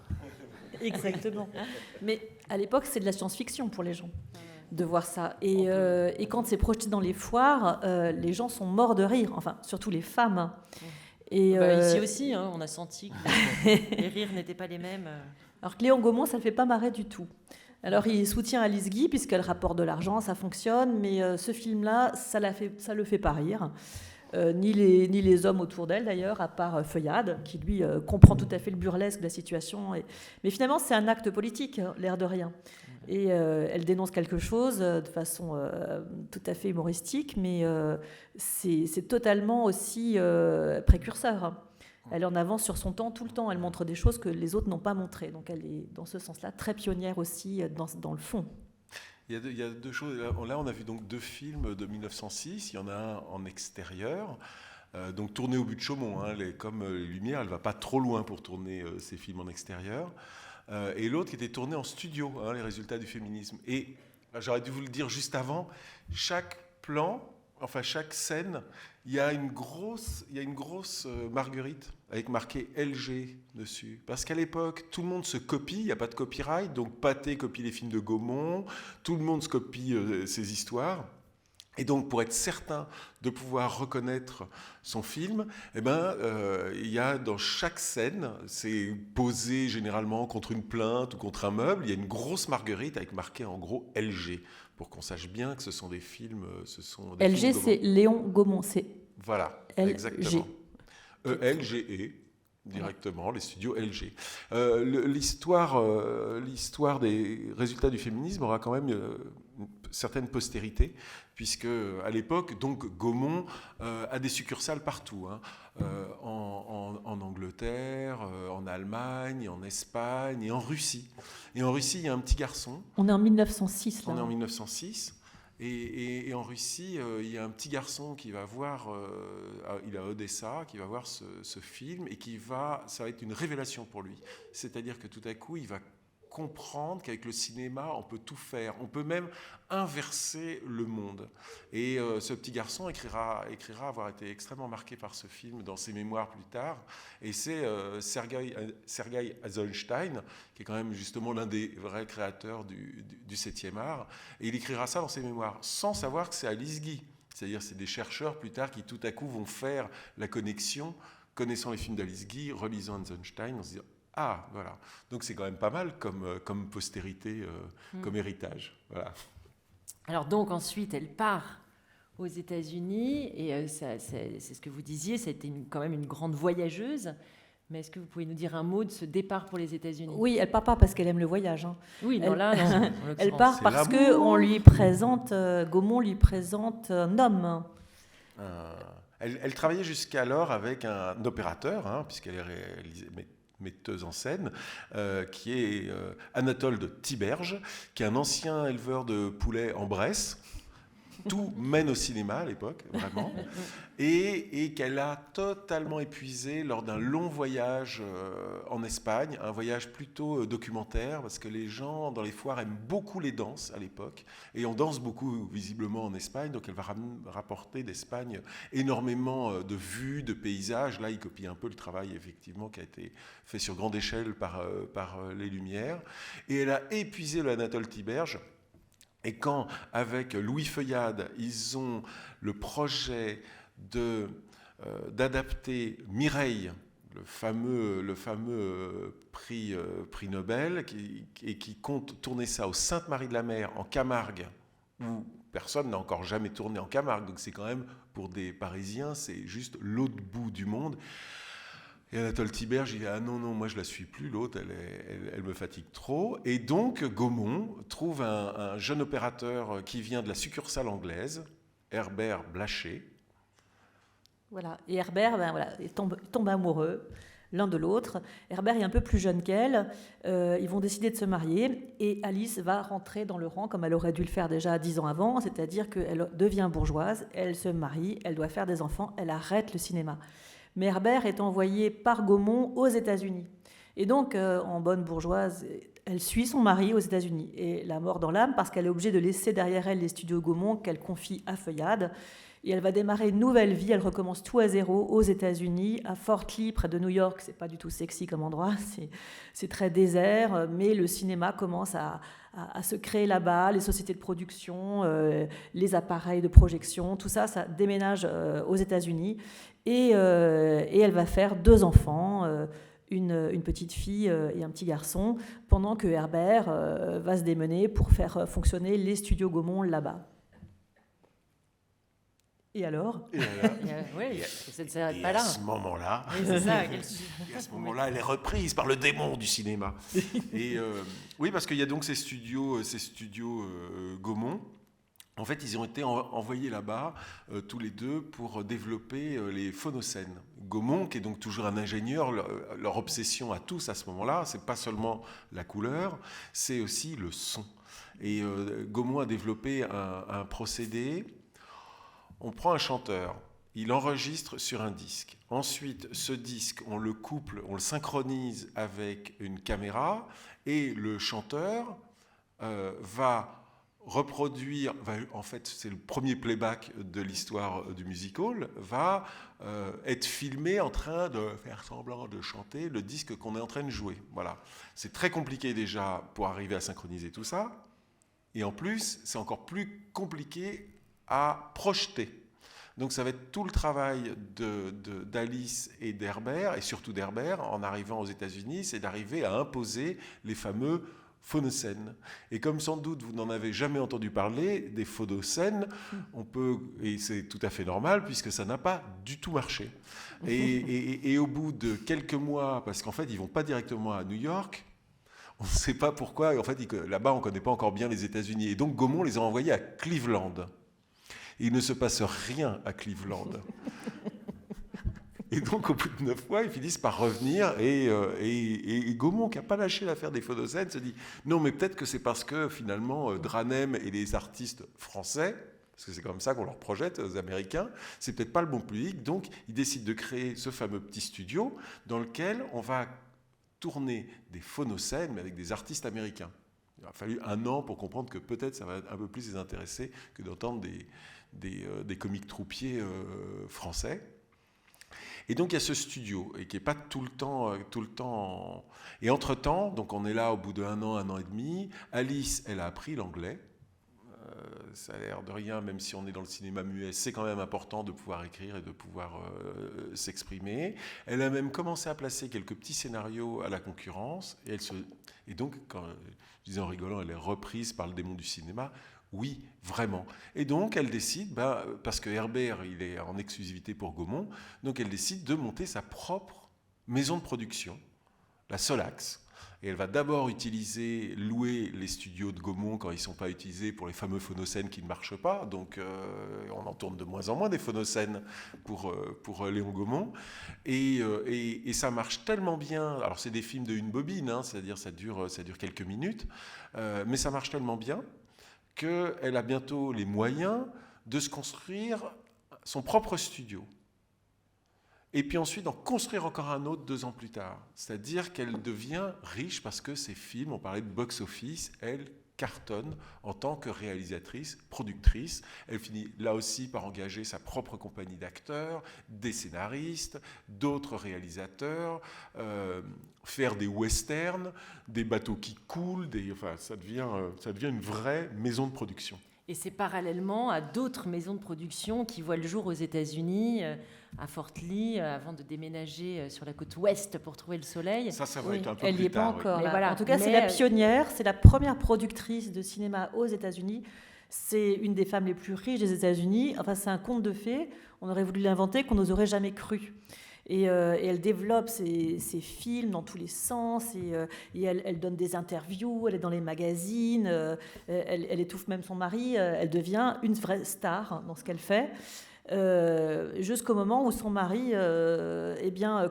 Exactement. Mais à l'époque, c'est de la science-fiction pour les gens de voir ça. Et quand c'est projeté dans les foires, les gens sont morts de rire, enfin, surtout les femmes. Et, ici aussi, hein, on a senti que les rires n'étaient pas les mêmes. Alors que Léon Gaumont, ça ne le fait pas marrer du tout. Alors il soutient Alice Guy, puisqu'elle rapporte de l'argent, ça fonctionne, mais ce film-là, ça le fait pas rire. Ni les hommes autour d'elle d'ailleurs, à part Feuillade, qui lui comprend tout à fait le burlesque de la situation. Mais finalement, c'est un acte politique, l'air de rien. Et elle dénonce quelque chose de façon tout à fait humoristique, mais c'est totalement aussi précurseur. Elle est en avance sur son temps tout le temps. Elle montre des choses que les autres n'ont pas montrées. Donc elle est, dans ce sens-là, très pionnière aussi dans le fond. Il y a deux choses. Là, on a vu donc 2 films de 1906. Il y en a un en extérieur, donc tourné au but de Chaumont. Hein, comme Lumière, elle ne va pas trop loin pour tourner ses films en extérieur. Et l'autre qui était tourné en studio, hein, les résultats du féminisme. Et j'aurais dû vous le dire juste avant, chaque plan, enfin chaque scène, il y a une grosse marguerite avec marqué LG dessus. Parce qu'à l'époque, tout le monde se copie, il n'y a pas de copyright, donc Pathé copie les films de Gaumont, tout le monde se copie ses histoires. Et donc, pour être certain de pouvoir reconnaître son film, il y a dans chaque scène, c'est posé généralement contre une plainte ou contre un meuble, il y a une grosse marguerite avec marqué en gros LG, pour qu'on sache bien que ce sont des films. LG, c'est Léon Gaumont, c'est voilà, LG. exactement. LGE. Directement, les studios LG. L'histoire des résultats du féminisme aura quand même une certaine postérité, puisque à l'époque, donc Gaumont a des succursales partout, hein, en Angleterre, en Allemagne, en Espagne et en Russie. Et en Russie, il y a un petit garçon. On est en 1906 là. On est en 1906. Et en Russie, il y a un petit garçon qui va voir, il est à Odessa, qui va voir ce film et ça va être une révélation pour lui. C'est-à-dire que tout à coup, il va comprendre qu'avec le cinéma, on peut tout faire. On peut même inverser le monde. Et ce petit garçon écrira avoir été extrêmement marqué par ce film dans ses mémoires plus tard. Et c'est Sergueï Eisenstein, qui est quand même justement l'un des vrais créateurs du 7e art. Et il écrira ça dans ses mémoires, sans savoir que c'est Alice Guy. C'est-à-dire c'est des chercheurs plus tard qui tout à coup vont faire la connexion, connaissant les films d'Alice Guy, relisant Eisenstein, en se disant ah, voilà. Donc c'est quand même pas mal comme postérité, comme héritage. Voilà. Alors donc ensuite, elle part aux États-Unis et c'est ce que vous disiez, c'était quand même une grande voyageuse. Mais est-ce que vous pouvez nous dire un mot de ce départ pour les États-Unis ? Oui, elle part pas parce qu'elle aime le voyage. Hein. Oui, non, là, non. Elle part parce que on lui présente, Gaumont lui présente un homme. Elle travaillait jusqu'alors avec un opérateur, hein, puisqu'elle est metteuse en scène, qui est Anatole de Tiberge, qui est un ancien éleveur de poulets en Bresse. Tout mène au cinéma à l'époque, vraiment, et qu'elle a totalement épuisé lors d'un long voyage en Espagne, un voyage plutôt documentaire, parce que les gens dans les foires aiment beaucoup les danses à l'époque, et on danse beaucoup visiblement en Espagne, donc elle va rapporter d'Espagne énormément de vues, de paysages. Là, il copie un peu le travail effectivement qui a été fait sur grande échelle par les Lumières, et elle a épuisé le Anatole Tiberge. Et quand, avec Louis Feuillade, ils ont le projet d'adapter Mireille, le fameux prix Nobel, qui compte tourner ça au Sainte-Marie-de-la-Mer, en Camargue, où personne n'a encore jamais tourné en Camargue. Donc c'est quand même, pour des Parisiens, c'est juste l'autre bout du monde. Et Anatole Tiberge, il dit « Ah non, moi je la suis plus, l'autre, elle me fatigue trop ». Et donc Gaumont trouve un jeune opérateur qui vient de la succursale anglaise, Herbert Blaché. Voilà, et Herbert il tombe amoureux l'un de l'autre. Herbert est un peu plus jeune qu'elle, ils vont décider de se marier, et Alice va rentrer dans le rang comme elle aurait dû le faire déjà 10 ans avant, c'est-à-dire qu'elle devient bourgeoise, elle se marie, elle doit faire des enfants, elle arrête le cinéma. Mais Herbert est envoyé par Gaumont aux États-Unis. Et donc, en bonne bourgeoise, elle suit son mari aux États-Unis. Et la mort dans l'âme, parce qu'elle est obligée de laisser derrière elle les studios Gaumont qu'elle confie à Feuillade. Et elle va démarrer une nouvelle vie, elle recommence tout à zéro aux États-Unis, à Fort Lee, près de New York. C'est pas du tout sexy comme endroit, c'est très désert, mais le cinéma commence à se créer là-bas, les sociétés de production, les appareils de projection, tout ça, ça déménage aux États-Unis. Et elle va faire 2 enfants, une petite fille et un petit garçon, pendant que Herbert va se démener pour faire fonctionner les studios Gaumont là-bas. Et alors Oui, ça ne s'arrête Et pas là. à ce moment-là, Oui, c'est ça. et à ce moment-là, elle est reprise par le démon du cinéma. Et oui, parce qu'il y a donc ces studios Gaumont. En fait, ils ont été envoyés là-bas, tous les deux, pour développer les phonocènes. Gaumont, qui est donc toujours un ingénieur, leur obsession à tous à ce moment-là, c'est pas seulement la couleur, c'est aussi le son. Et Gaumont a développé un procédé. On prend un chanteur, il enregistre sur un disque. Ensuite, ce disque, on le couple, on le synchronise avec une caméra, et le chanteur va reproduire, en fait c'est le premier playback de l'histoire du musical, va être filmé en train de faire semblant de chanter le disque qu'on est en train de jouer. Voilà. C'est très compliqué déjà pour arriver à synchroniser tout ça, et en plus c'est encore plus compliqué à projeter. Donc ça va être tout le travail d'Alice et d'Herbert, et surtout d'Herbert, en arrivant aux États-Unis, c'est d'arriver à imposer les fameux phonocènes. Et comme sans doute vous n'en avez jamais entendu parler, des phonocènes, et c'est tout à fait normal, puisque ça n'a pas du tout marché. Et au bout de quelques mois, parce qu'en fait ils ne vont pas directement à New York, on ne sait pas pourquoi, en fait là-bas on ne connaît pas encore bien les États-Unis, et donc Gaumont les a envoyés à Cleveland. Et il ne se passe rien à Cleveland. Et donc, au bout de 9 mois, ils finissent par revenir. Et Gaumont, qui n'a pas lâché l'affaire des phonocènes, se dit non, mais peut-être que c'est parce que finalement, Dranem et les artistes français, parce que c'est comme ça qu'on leur projette aux Américains, c'est peut-être pas le bon public. Donc, ils décident de créer ce fameux petit studio dans lequel on va tourner des phonocènes, mais avec des artistes américains. Il a fallu 1 an pour comprendre que peut-être ça va un peu plus les intéresser que d'entendre des comiques troupiers français. Et donc il y a ce studio, et qui n'est pas tout le temps. Et entre-temps, donc on est là au bout d'1 an, 1 an et demi, Alice, elle a appris l'anglais. Ça a l'air de rien, même si on est dans le cinéma muet, c'est quand même important de pouvoir écrire et de pouvoir s'exprimer. Elle a même commencé à placer quelques petits scénarios à la concurrence, et donc, quand je disais en rigolant, elle est reprise par le démon du cinéma. Oui, vraiment. Et donc, elle décide, parce que Herbert, il est en exclusivité pour Gaumont, donc elle décide de monter sa propre maison de production, la Solax. Et elle va d'abord louer les studios de Gaumont quand ils ne sont pas utilisés pour les fameux phonocènes qui ne marchent pas. Donc, on en tourne de moins en moins des phonocènes pour Léon Gaumont. Et ça marche tellement bien. Alors, c'est des films de 1 bobine, hein, c'est-à-dire ça dure quelques minutes. Mais ça marche tellement bien qu'elle a bientôt les moyens de se construire son propre studio. Et puis ensuite d'en construire encore un autre 2 ans plus tard. C'est-à-dire qu'elle devient riche parce que ses films, on parlait de box-office, elle cartonne en tant que réalisatrice, productrice. Elle finit là aussi par engager sa propre compagnie d'acteurs, des scénaristes, d'autres réalisateurs, faire des westerns, des bateaux qui coulent, ça devient une vraie maison de production. Et c'est parallèlement à d'autres maisons de production qui voient le jour aux États-Unis, à Fort Lee, avant de déménager sur la côte ouest pour trouver le soleil. Ça va être un peu elle plus n'y est tard. pas encore. Oui. Là. Voilà. En tout cas, c'est la pionnière, c'est la première productrice de cinéma aux États-Unis. C'est une des femmes les plus riches des États-Unis. Enfin, c'est un conte de fées. On aurait voulu l'inventer, qu'on n'aurait jamais cru. Et elle développe ses films dans tous les sens, et elle donne des interviews, elle est dans les magazines, elle étouffe même son mari, elle devient une vraie star dans ce qu'elle fait, jusqu'au moment où son mari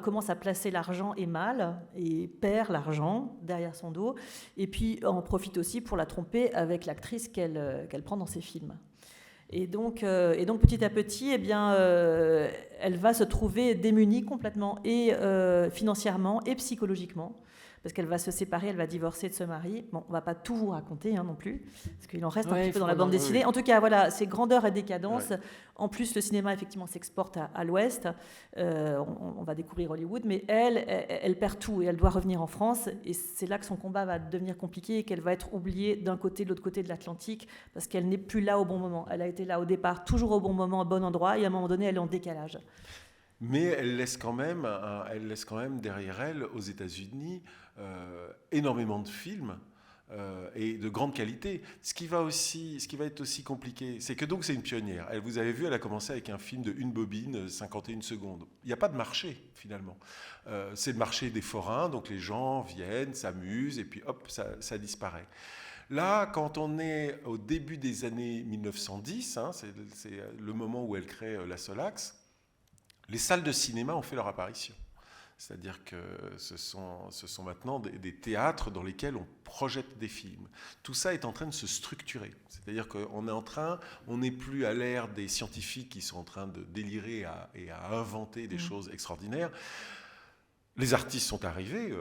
commence à placer l'argent et mal, et perd l'argent derrière son dos, et puis en profite aussi pour la tromper avec l'actrice qu'elle prend dans ses films. Et donc petit à petit, elle va se trouver démunie complètement, et financièrement et psychologiquement, parce qu'elle va se séparer, elle va divorcer de ce mari. Bon, on ne va pas tout vous raconter non plus, parce qu'il en reste un petit peu dans la bande dessinée. En tout cas, voilà, c'est grandeur et décadence. Ouais. En plus, le cinéma, effectivement, s'exporte à l'Ouest. On va découvrir Hollywood, mais elle perd tout et elle doit revenir en France. Et c'est là que son combat va devenir compliqué et qu'elle va être oubliée d'un côté, de l'autre côté de l'Atlantique, parce qu'elle n'est plus là au bon moment. Elle a été là au départ, toujours au bon moment, au bon endroit, et à un moment donné, elle est en décalage. Mais elle laisse quand même derrière elle, aux États-Unis, énormément de films et de grande qualité. Ce qui va être aussi compliqué, c'est que donc c'est une pionnière. Vous avez vu, elle a commencé avec un film de une bobine, 51 secondes. Il n'y a pas de marché, finalement. C'est le marché des forains, donc les gens viennent, s'amusent, et puis hop, ça disparaît. Là, quand on est au début des années 1910, c'est le moment où elle crée la Solax, les salles de cinéma ont fait leur apparition. C'est-à-dire que ce sont maintenant des théâtres dans lesquels on projette des films. Tout ça est en train de se structurer. C'est-à-dire qu'on n'est plus à l'ère des scientifiques qui sont en train de délirer et à inventer des choses extraordinaires. Les artistes sont arrivés,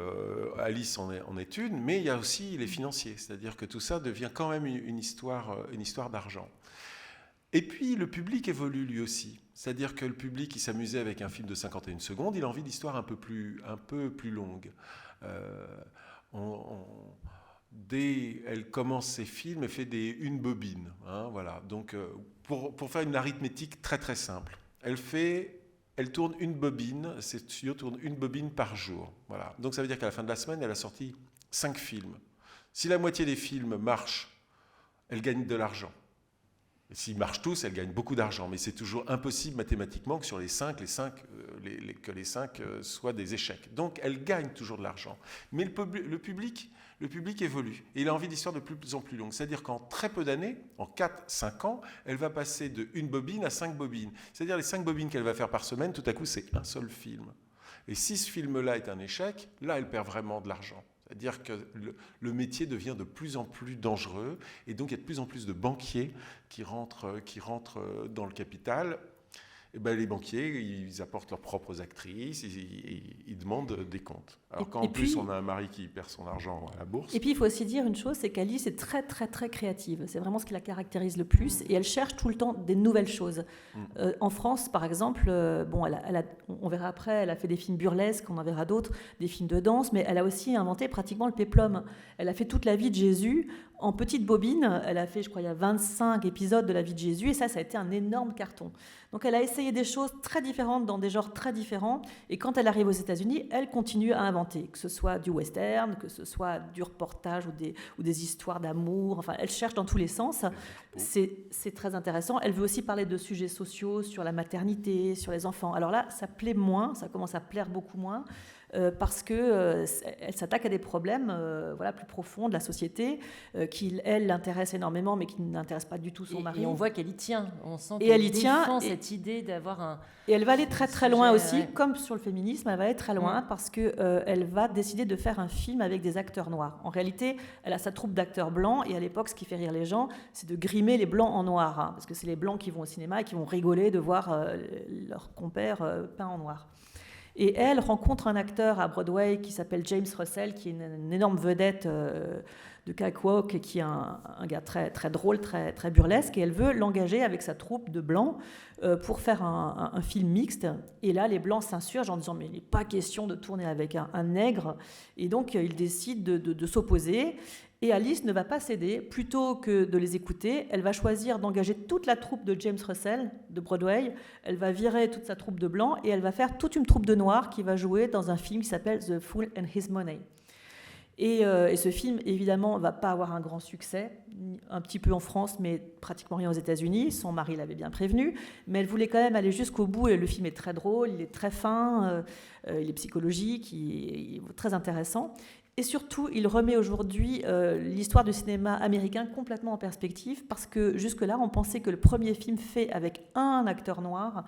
Alice en est une, mais il y a aussi les financiers. C'est-à-dire que tout ça devient quand même une histoire d'argent. Et puis, le public évolue lui aussi. C'est-à-dire que le public qui s'amusait avec un film de 51 secondes, il a envie d'histoires un peu plus longues. Dès elle commence ses films, elle fait une bobine. Voilà. Donc, pour faire une arithmétique très très simple, elle tourne une bobine, ces studios tournent une bobine par jour. Voilà. Donc, ça veut dire qu'à la fin de la semaine, elle a sorti 5 films. Si la moitié des films marchent, elle gagne de l'argent. S'ils marchent tous, elle gagne beaucoup d'argent, mais c'est toujours impossible mathématiquement que sur les 5 soient des échecs. Donc elle gagne toujours de l'argent. Mais le public évolue, et il a envie d'histoires de plus en plus longues. C'est-à-dire qu'en très peu d'années, en 4-5 ans, elle va passer de 1 bobine à 5 bobines. C'est-à-dire les 5 bobines qu'elle va faire par semaine, tout à coup c'est un seul film. Et si ce film-là est un échec, là elle perd vraiment de l'argent. C'est-à-dire que le métier devient de plus en plus dangereux, et donc il y a de plus en plus de banquiers qui rentrent dans le capital. Et ben, les banquiers, ils apportent leurs propres actrices, ils demandent des comptes. Alors qu'en plus, on a un mari qui perd son argent à la bourse. Et puis, il faut aussi dire une chose, c'est qu'Alice est très, très, très créative. C'est vraiment ce qui la caractérise le plus. Et elle cherche tout le temps des nouvelles choses. En France, par exemple, on verra après, elle a fait des films burlesques, on en verra d'autres, des films de danse, mais elle a aussi inventé pratiquement le péplum. Elle a fait toute la vie de Jésus en petite bobine. Elle a fait, je crois, il y a 25 épisodes de la vie de Jésus, et ça a été un énorme carton. Donc elle a essayé des choses très différentes dans des genres très différents, et quand elle arrive aux États-Unis, elle continue à inventer, que ce soit du western, que ce soit du reportage ou des histoires d'amour. Enfin, elle cherche dans tous les sens. C'est très intéressant. Elle veut aussi parler de sujets sociaux, sur la maternité, sur les enfants. Alors là, ça plaît moins, ça commence à plaire beaucoup moins. Parce qu'elle s'attaque à des problèmes plus profonds de la société qui, elle, l'intéressent énormément, mais qui n'intéressent pas du tout son mari. Et on voit qu'elle y tient. On sent qu'elle y défend cette idée d'avoir un... Et elle va aller très très loin aussi, comme sur le féminisme, elle va aller très loin parce qu'elle va décider de faire un film avec des acteurs noirs. En réalité, elle a sa troupe d'acteurs blancs, et à l'époque, ce qui fait rire les gens, c'est de grimer les blancs en noir, parce que c'est les blancs qui vont au cinéma et qui vont rigoler de voir leurs compères peints en noir. Et elle rencontre un acteur à Broadway qui s'appelle James Russell, qui est une énorme vedette de catwalk, qui est un gars très, très drôle, très, très burlesque, et elle veut l'engager avec sa troupe de blancs pour faire un film mixte. Et là, les blancs s'insurgent en disant « mais il n'est pas question de tourner avec un nègre ». Et donc, ils décident de s'opposer. Et Alice ne va pas céder. Plutôt que de les écouter, elle va choisir d'engager toute la troupe de James Russell de Broadway. Elle va virer toute sa troupe de blancs et elle va faire toute une troupe de noirs qui va jouer dans un film qui s'appelle The Fool and His Money. Et ce film, évidemment, ne va pas avoir un grand succès, un petit peu en France, mais pratiquement rien aux États-Unis. Son mari l'avait bien prévenu, mais elle voulait quand même aller jusqu'au bout. Et le film est très drôle, il est très fin, il est psychologique, il est très intéressant. Et surtout, il remet aujourd'hui l'histoire du cinéma américain complètement en perspective, parce que jusque-là, on pensait que le premier film fait avec un acteur noir,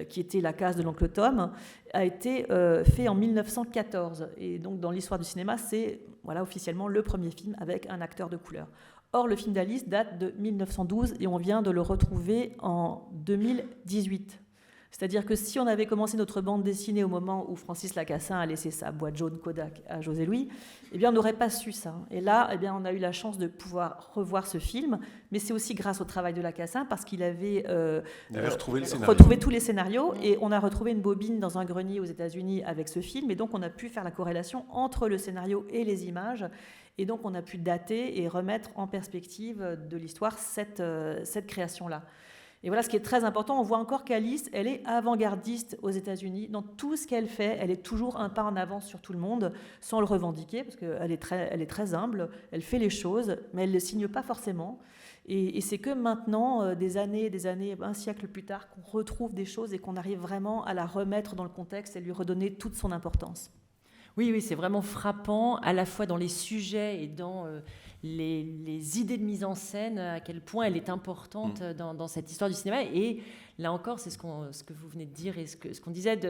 qui était La case de l'oncle Tom, a été fait en 1914. Et donc, dans l'histoire du cinéma, c'est officiellement le premier film avec un acteur de couleur. Or, le film d'Alice date de 1912 et on vient de le retrouver en 2018. C'est-à-dire que si on avait commencé notre bande dessinée au moment où Francis Lacassin a laissé sa boîte jaune Kodak à José Louis, eh bien, on n'aurait pas su ça. Et là, eh bien, on a eu la chance de pouvoir revoir ce film, mais c'est aussi grâce au travail de Lacassin, parce qu'il avait, retrouvé tous les scénarios, et on a retrouvé une bobine dans un grenier aux États-Unis avec ce film, et donc on a pu faire la corrélation entre le scénario et les images, et donc on a pu dater et remettre en perspective de l'histoire cette création-là. Et voilà, ce qui est très important, on voit encore qu'Alice, elle est avant-gardiste aux États-Unis. Dans tout ce qu'elle fait, elle est toujours un pas en avance sur tout le monde, sans le revendiquer, parce qu'elle est très humble, elle fait les choses, mais elle ne les signe pas forcément. Et c'est que maintenant, des années, un siècle plus tard, qu'on retrouve des choses et qu'on arrive vraiment à la remettre dans le contexte et lui redonner toute son importance. Oui, c'est vraiment frappant, à la fois dans les sujets et dans les idées de mise en scène, à quel point elle est importante dans cette histoire du cinéma. Et là encore, c'est ce que vous venez de dire et ce qu'on disait,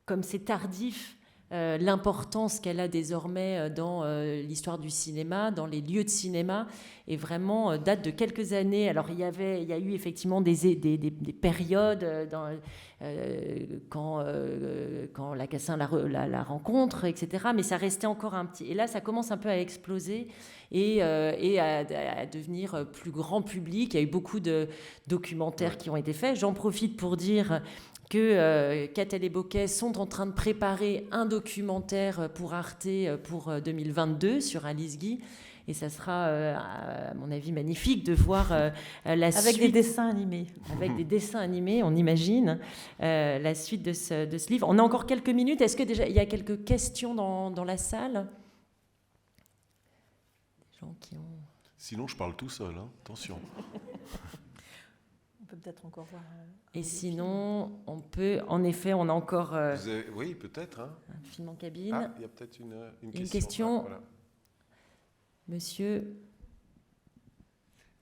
comme c'est tardif, l'importance qu'elle a désormais dans l'histoire du cinéma, dans les lieux de cinéma, et vraiment date de quelques années. Alors il y a eu effectivement des périodes quand Lacassin la rencontre, etc. Mais ça restait encore un petit... Et là, ça commence un peu à exploser et à devenir plus grand public. Il y a eu beaucoup de documentaires qui ont été faits. J'en profite pour dire que Catel et Bocquet sont en train de préparer un documentaire pour Arte pour 2022 sur Alice Guy. Et ça sera, à mon avis, magnifique de voir la suite. Avec des dessins animés. Avec des dessins animés, on imagine, la suite de ce livre. On a encore quelques minutes. Est-ce que déjà il y a quelques questions dans la salle ? Des gens qui ont... Sinon, je parle tout seul, hein. Attention. On peut peut-être encore voir... Et sinon, on peut... En effet, on a encore... Oui, peut-être. Hein. Un film en cabine. Ah, il y a peut-être une question. Une question. Ah, voilà. Monsieur.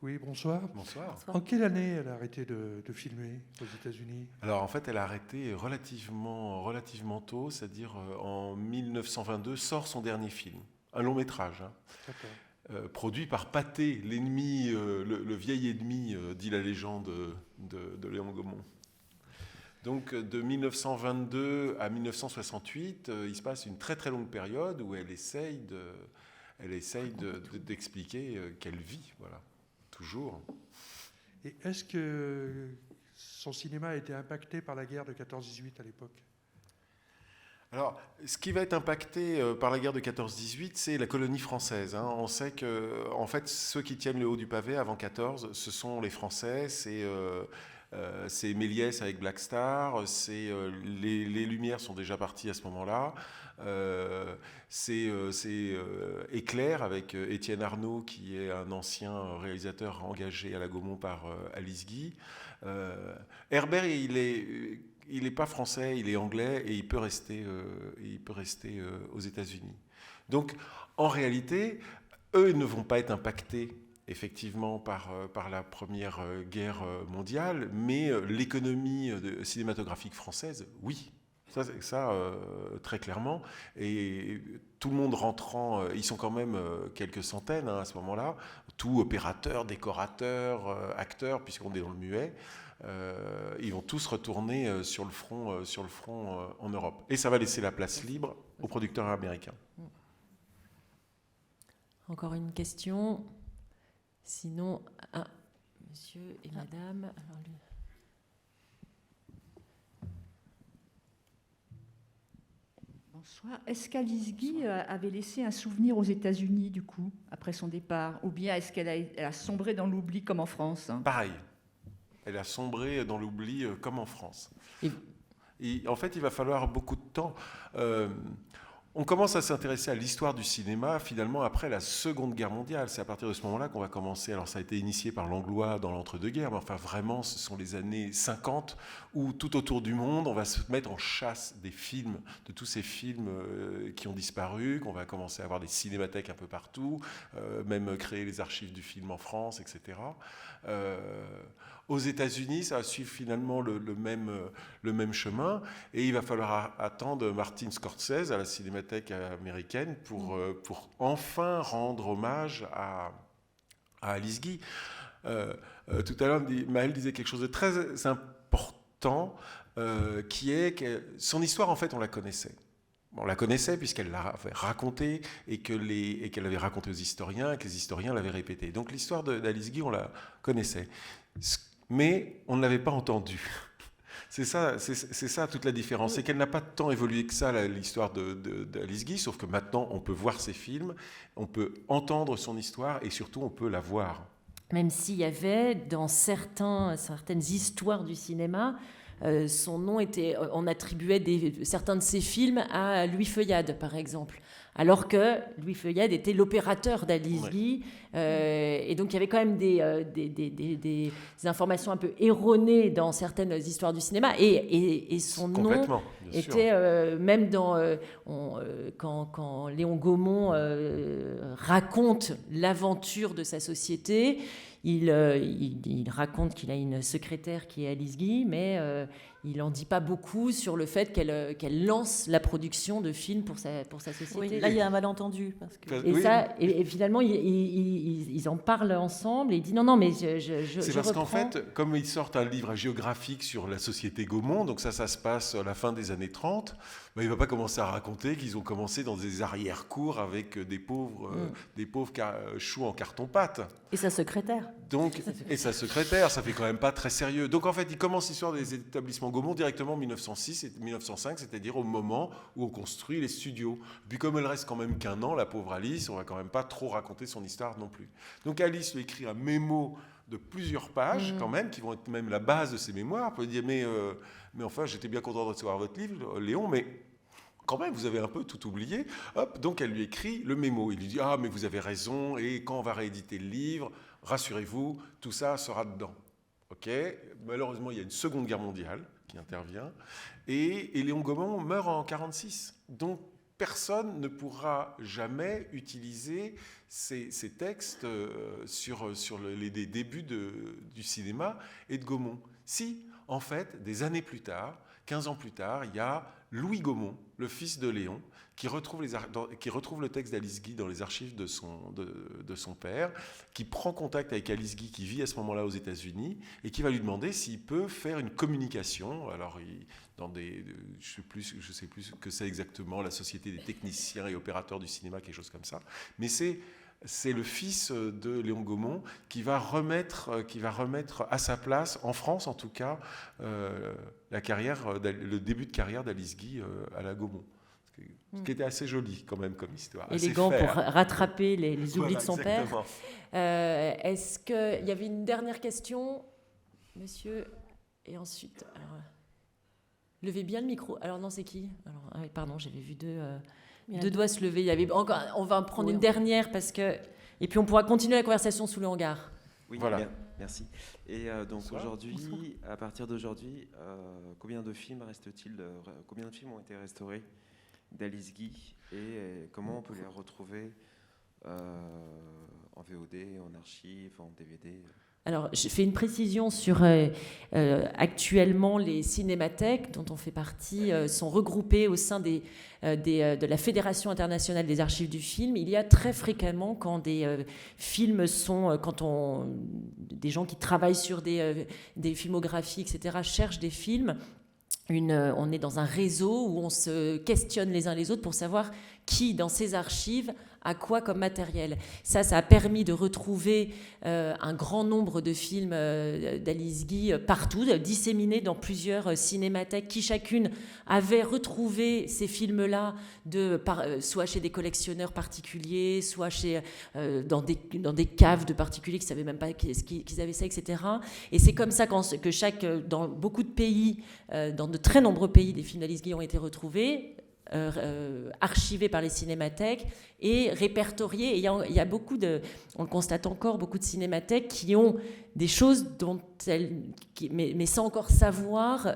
Oui, bonsoir. Bonsoir. En quelle année elle a arrêté de filmer aux États-Unis ? Alors en fait, elle a arrêté relativement tôt, c'est-à-dire en 1922 sort son dernier film, un long métrage, produit par Pathé, l'ennemi, le vieil ennemi, dit la légende de Léon Gaumont. Donc de 1922 à 1968, il se passe une très très longue période où elle essaye d'expliquer qu'elle vit, voilà, toujours. Et est-ce que son cinéma a été impacté par la guerre de 14-18 à l'époque ? Alors, ce qui va être impacté par la guerre de 14-18, c'est la colonie française. Hein. On sait que, en fait, ceux qui tiennent le haut du pavé avant 14, ce sont les Français, c'est Méliès avec Black Star, les Lumières sont déjà partis à ce moment-là. C'est Éclair avec Étienne Arnaud, qui est un ancien réalisateur engagé à la Gaumont par Alice Guy. Herbert, il n'est pas français, il est anglais et il peut rester aux États-Unis. Donc, en réalité, eux ne vont pas être impactés effectivement par la Première Guerre mondiale, mais l'économie cinématographique française, oui. Ça très clairement. Et tout le monde rentrant, ils sont quand même quelques centaines à ce moment-là, tout opérateurs, décorateurs, acteurs, puisqu'on est dans le muet. Ils vont tous retourner sur le front en Europe. Et ça va laisser la place libre aux producteurs américains. Encore une question. Sinon, monsieur et madame. Alors, Bonsoir. Est-ce qu'Alice Guy avait laissé un souvenir aux États-Unis, du coup, après son départ ? Ou bien est-ce qu'elle a sombré dans l'oubli comme en France ? Pareil. Elle a sombré dans l'oubli comme en France. Et en fait, il va falloir beaucoup de temps. On commence à s'intéresser à l'histoire du cinéma, finalement, après la Seconde Guerre mondiale. C'est à partir de ce moment-là qu'on va commencer. Alors, ça a été initié par Langlois dans l'entre-deux-guerres, mais enfin, vraiment, ce sont les années 50 où, tout autour du monde, on va se mettre en chasse des films, de tous ces films qui ont disparu, qu'on va commencer à avoir des cinémathèques un peu partout, même créer les archives du film en France, etc. Aux États-Unis, ça va suivre finalement le même chemin, et il va falloir attendre Martin Scorsese à la Cinémathèque américaine pour enfin rendre hommage à Alice Guy. Tout à l'heure, Maëlle disait quelque chose de très important temps, qui est que son histoire, en fait, on la connaissait. On la connaissait puisqu'elle l'avait racontée et qu'elle l'avait racontée aux historiens et que les historiens l'avaient répétée. Donc l'histoire d'Alice Guy, on la connaissait. Mais on ne l'avait pas entendue. C'est ça toute la différence. C'est qu'elle n'a pas tant évolué que ça, l'histoire d'Alice Guy, sauf que maintenant, on peut voir ses films, on peut entendre son histoire et surtout, on peut la voir. Même s'il y avait, dans certaines histoires du cinéma, son nom était, on attribuait certains de ses films à Louis Feuillade, par exemple, alors que Louis Feuillade était l'opérateur d'Alice Guy, et donc il y avait quand même des informations un peu erronées dans certaines histoires du cinéma, et son nom était même quand Léon Gaumont raconte l'aventure de sa société. Il raconte qu'il a une secrétaire qui est Alice Guy, mais il n'en dit pas beaucoup sur le fait qu'elle lance la production de films pour sa société. Oui, là, il y a un malentendu. Parce que... Et finalement, ils en parlent ensemble et il dit non, mais c'est parce qu'en fait, comme ils sortent un livre géographique sur la société Gaumont, donc ça se passe à la fin des années 30, il ne va pas commencer à raconter qu'ils ont commencé dans des arrière-cours avec des pauvres choux en carton-pâte. Et sa secrétaire. Et sa secrétaire, ça fait quand même pas très sérieux. Donc en fait, il commence l'histoire des établissements Gaumont directement en 1906 et 1905, c'est-à-dire au moment où on construit les studios. Puis comme elle reste quand même qu'un an, la pauvre Alice, on va quand même pas trop raconter son histoire non plus. Donc Alice lui écrit un mémo de plusieurs pages quand même, qui vont être même la base de ses mémoires. On peut dire mais enfin, j'étais bien content de recevoir votre livre, Léon, mais quand même, vous avez un peu tout oublié. Hop, donc elle lui écrit le mémo. Il lui dit « Ah, mais vous avez raison, et quand on va rééditer le livre, rassurez-vous, tout ça sera dedans. » Ok. Malheureusement, il y a une Seconde Guerre mondiale qui intervient, et Léon Gaumont meurt en 1946. Donc, personne ne pourra jamais utiliser ces textes sur les débuts du cinéma et de Gaumont. Si, en fait, des années plus tard, 15 ans plus tard, il y a Louis Gaumont, le fils de Léon, qui retrouve le texte d'Alice Guy dans les archives de son père, qui prend contact avec Alice Guy, qui vit à ce moment-là aux États-Unis, et qui va lui demander s'il peut faire une communication. Alors, je ne sais plus ce que c'est exactement, la Société des techniciens et opérateurs du cinéma, quelque chose comme ça. Mais c'est le fils de Léon Gaumont qui va remettre à sa place, en France en tout cas, le début de carrière d'Alice Guy à la Gaumont. Ce qui était assez joli quand même comme histoire. Élégant pour rattraper les oublis de son exactement. Père. Est-ce qu'il y avait une dernière question, monsieur? Et ensuite, alors, levez bien le micro. Alors non, c'est qui? Pardon, j'avais vu deux doigts se lever. Il y avait encore, on va en prendre une dernière et puis on pourra continuer la conversation sous le hangar. Oui, voilà. Bien, merci. Et donc aujourd'hui, à partir d'aujourd'hui, combien de films ont été restaurés d'Alice Guy et comment on peut les retrouver en VOD, en archive, en DVD? Alors, je fais une précision sur actuellement les cinémathèques dont on fait partie sont regroupées au sein de la Fédération internationale des archives du film. Il y a très fréquemment quand des films sont, des gens qui travaillent sur des filmographies, etc., cherchent des films. On est dans un réseau où on se questionne les uns les autres pour savoir qui, dans ces archives, a quoi comme matériel. Ça a permis de retrouver un grand nombre de films d'Alice Guy partout, disséminés dans plusieurs cinémathèques qui chacune avait retrouvé ces films-là soit chez des collectionneurs particuliers, soit dans des caves de particuliers qui ne savaient même pas qu'ils avaient ça, etc. Et c'est comme ça que dans beaucoup de pays, dans de très nombreux pays, des films d'Alice Guy ont été retrouvés, archivés par les cinémathèques et répertoriés. Et il y a on le constate encore, beaucoup de cinémathèques qui ont des choses mais sans encore savoir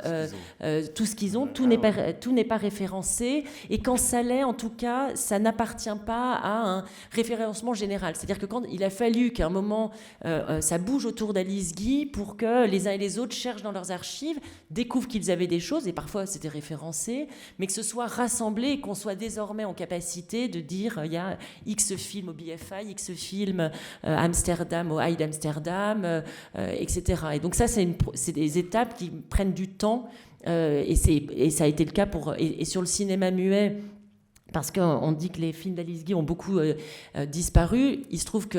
tout ce qu'ils ont. Tout n'est pas référencé. Et quand ça l'est, en tout cas, ça n'appartient pas à un référencement général. C'est-à-dire que quand il a fallu qu'à un moment, ça bouge autour d'Alice Guy pour que les uns et les autres cherchent dans leurs archives, découvrent qu'ils avaient des choses, et parfois c'était référencé, mais que ce soit rassemblé et qu'on soit désormais en capacité de dire il y a X films au BFI, X films à Amsterdam, au Hyde Amsterdam, etc. Et donc ça, c'est des étapes qui prennent du temps, et ça a été le cas et sur le cinéma muet. Parce qu'on dit que les films d'Alice Guy ont beaucoup disparu. Il se trouve que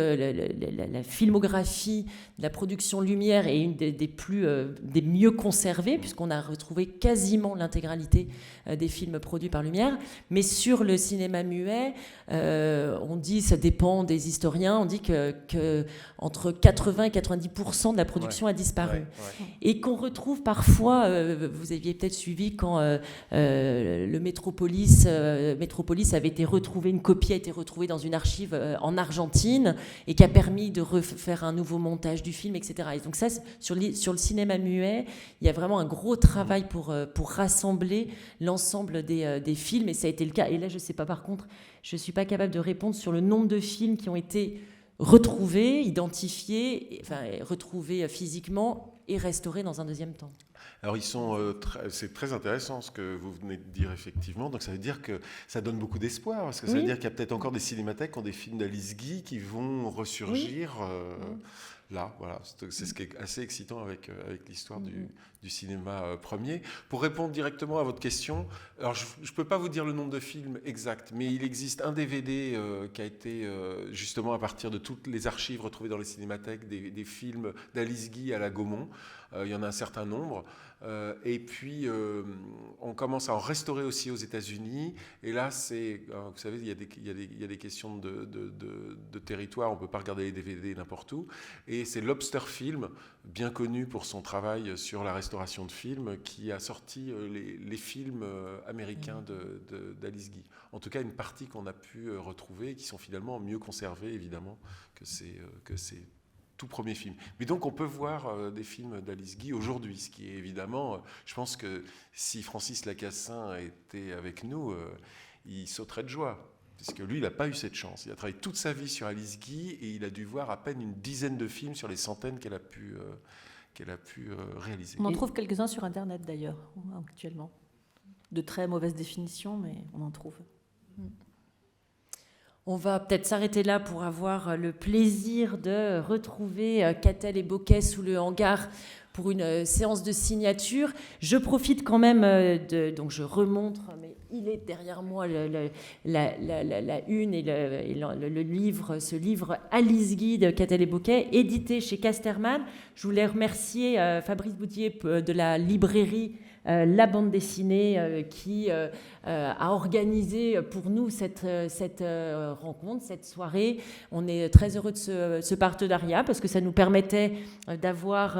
la filmographie de la production Lumière est une des mieux conservées, puisqu'on a retrouvé quasiment l'intégralité des films produits par Lumière. Mais sur le cinéma muet, on dit, ça dépend des historiens, on dit que entre 80 et 90% de la production a disparu. Et qu'on retrouve parfois, vous aviez peut-être suivi quand le Métropolis avait été retrouvé, une copie a été retrouvée dans une archive en Argentine et qui a permis de refaire un nouveau montage du film, etc. Et donc ça, sur le cinéma muet, il y a vraiment un gros travail pour rassembler l'ensemble des films, et ça a été le cas. Et là, je ne sais pas, par contre, je ne suis pas capable de répondre sur le nombre de films qui ont été retrouvés, identifiés, retrouvés physiquement et restaurés dans un deuxième temps. Alors c'est très intéressant ce que vous venez de dire, effectivement. Donc ça veut dire que ça donne beaucoup d'espoir, parce que ça veut dire qu'il y a peut-être encore des cinémathèques qui ont des films d'Alice Guy qui vont ressurgir là. Voilà, c'est ce qui est assez excitant avec l'histoire du cinéma premier. Pour répondre directement à votre question, alors je ne peux pas vous dire le nombre de films exact, mais il existe un DVD qui a été justement à partir de toutes les archives retrouvées dans les cinémathèques des films d'Alice Guy à la Gaumont. Il y en a un certain nombre. Et puis, on commence à en restaurer aussi aux États-Unis. Et là, vous savez, il y a des questions de territoire. On ne peut pas regarder les DVD n'importe où. Et c'est Lobster Film, bien connu pour son travail sur la restauration de films, qui a sorti les films américains d'Alice Guy. En tout cas, une partie qu'on a pu retrouver, qui sont finalement mieux conservés, évidemment, que ces tout premier film. Mais donc on peut voir des films d'Alice Guy aujourd'hui, ce qui est évidemment, je pense que si Francis Lacassin était avec nous, il sauterait de joie, puisque lui, il n'a pas eu cette chance. Il a travaillé toute sa vie sur Alice Guy et il a dû voir à peine une dizaine de films sur les centaines qu'elle a pu réaliser. On en trouve quelques-uns sur Internet d'ailleurs, actuellement. De très mauvaise définition, mais on en trouve. On va peut-être s'arrêter là pour avoir le plaisir de retrouver Catel et Bocquet sous le hangar pour une séance de signature. Je profite quand même donc je remontre, mais il est derrière moi la une et le livre, ce livre Alice Guy de Catel et Bocquet, édité chez Casterman. Je voulais remercier Fabrice Boudier de la librairie La Bande Dessinée qui a organisé pour nous cette rencontre, cette soirée. On est très heureux de ce partenariat parce que ça nous permettait d'avoir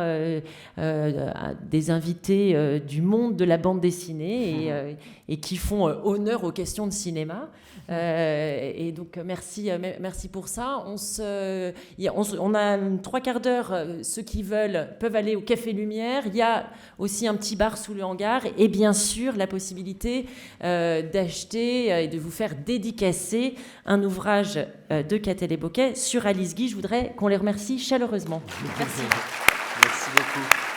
des invités du monde de la bande dessinée et qui font honneur aux questions de cinéma. Et donc merci pour ça. On a 3/4 d'heure. Ceux qui veulent peuvent aller au Café Lumière. Il y a aussi un petit bar sous le hangar et bien sûr la possibilité d'acheter et de vous faire dédicacer un ouvrage de Catel et Bocquet sur Alice Guy. Je voudrais qu'on les remercie chaleureusement. Merci. Merci beaucoup.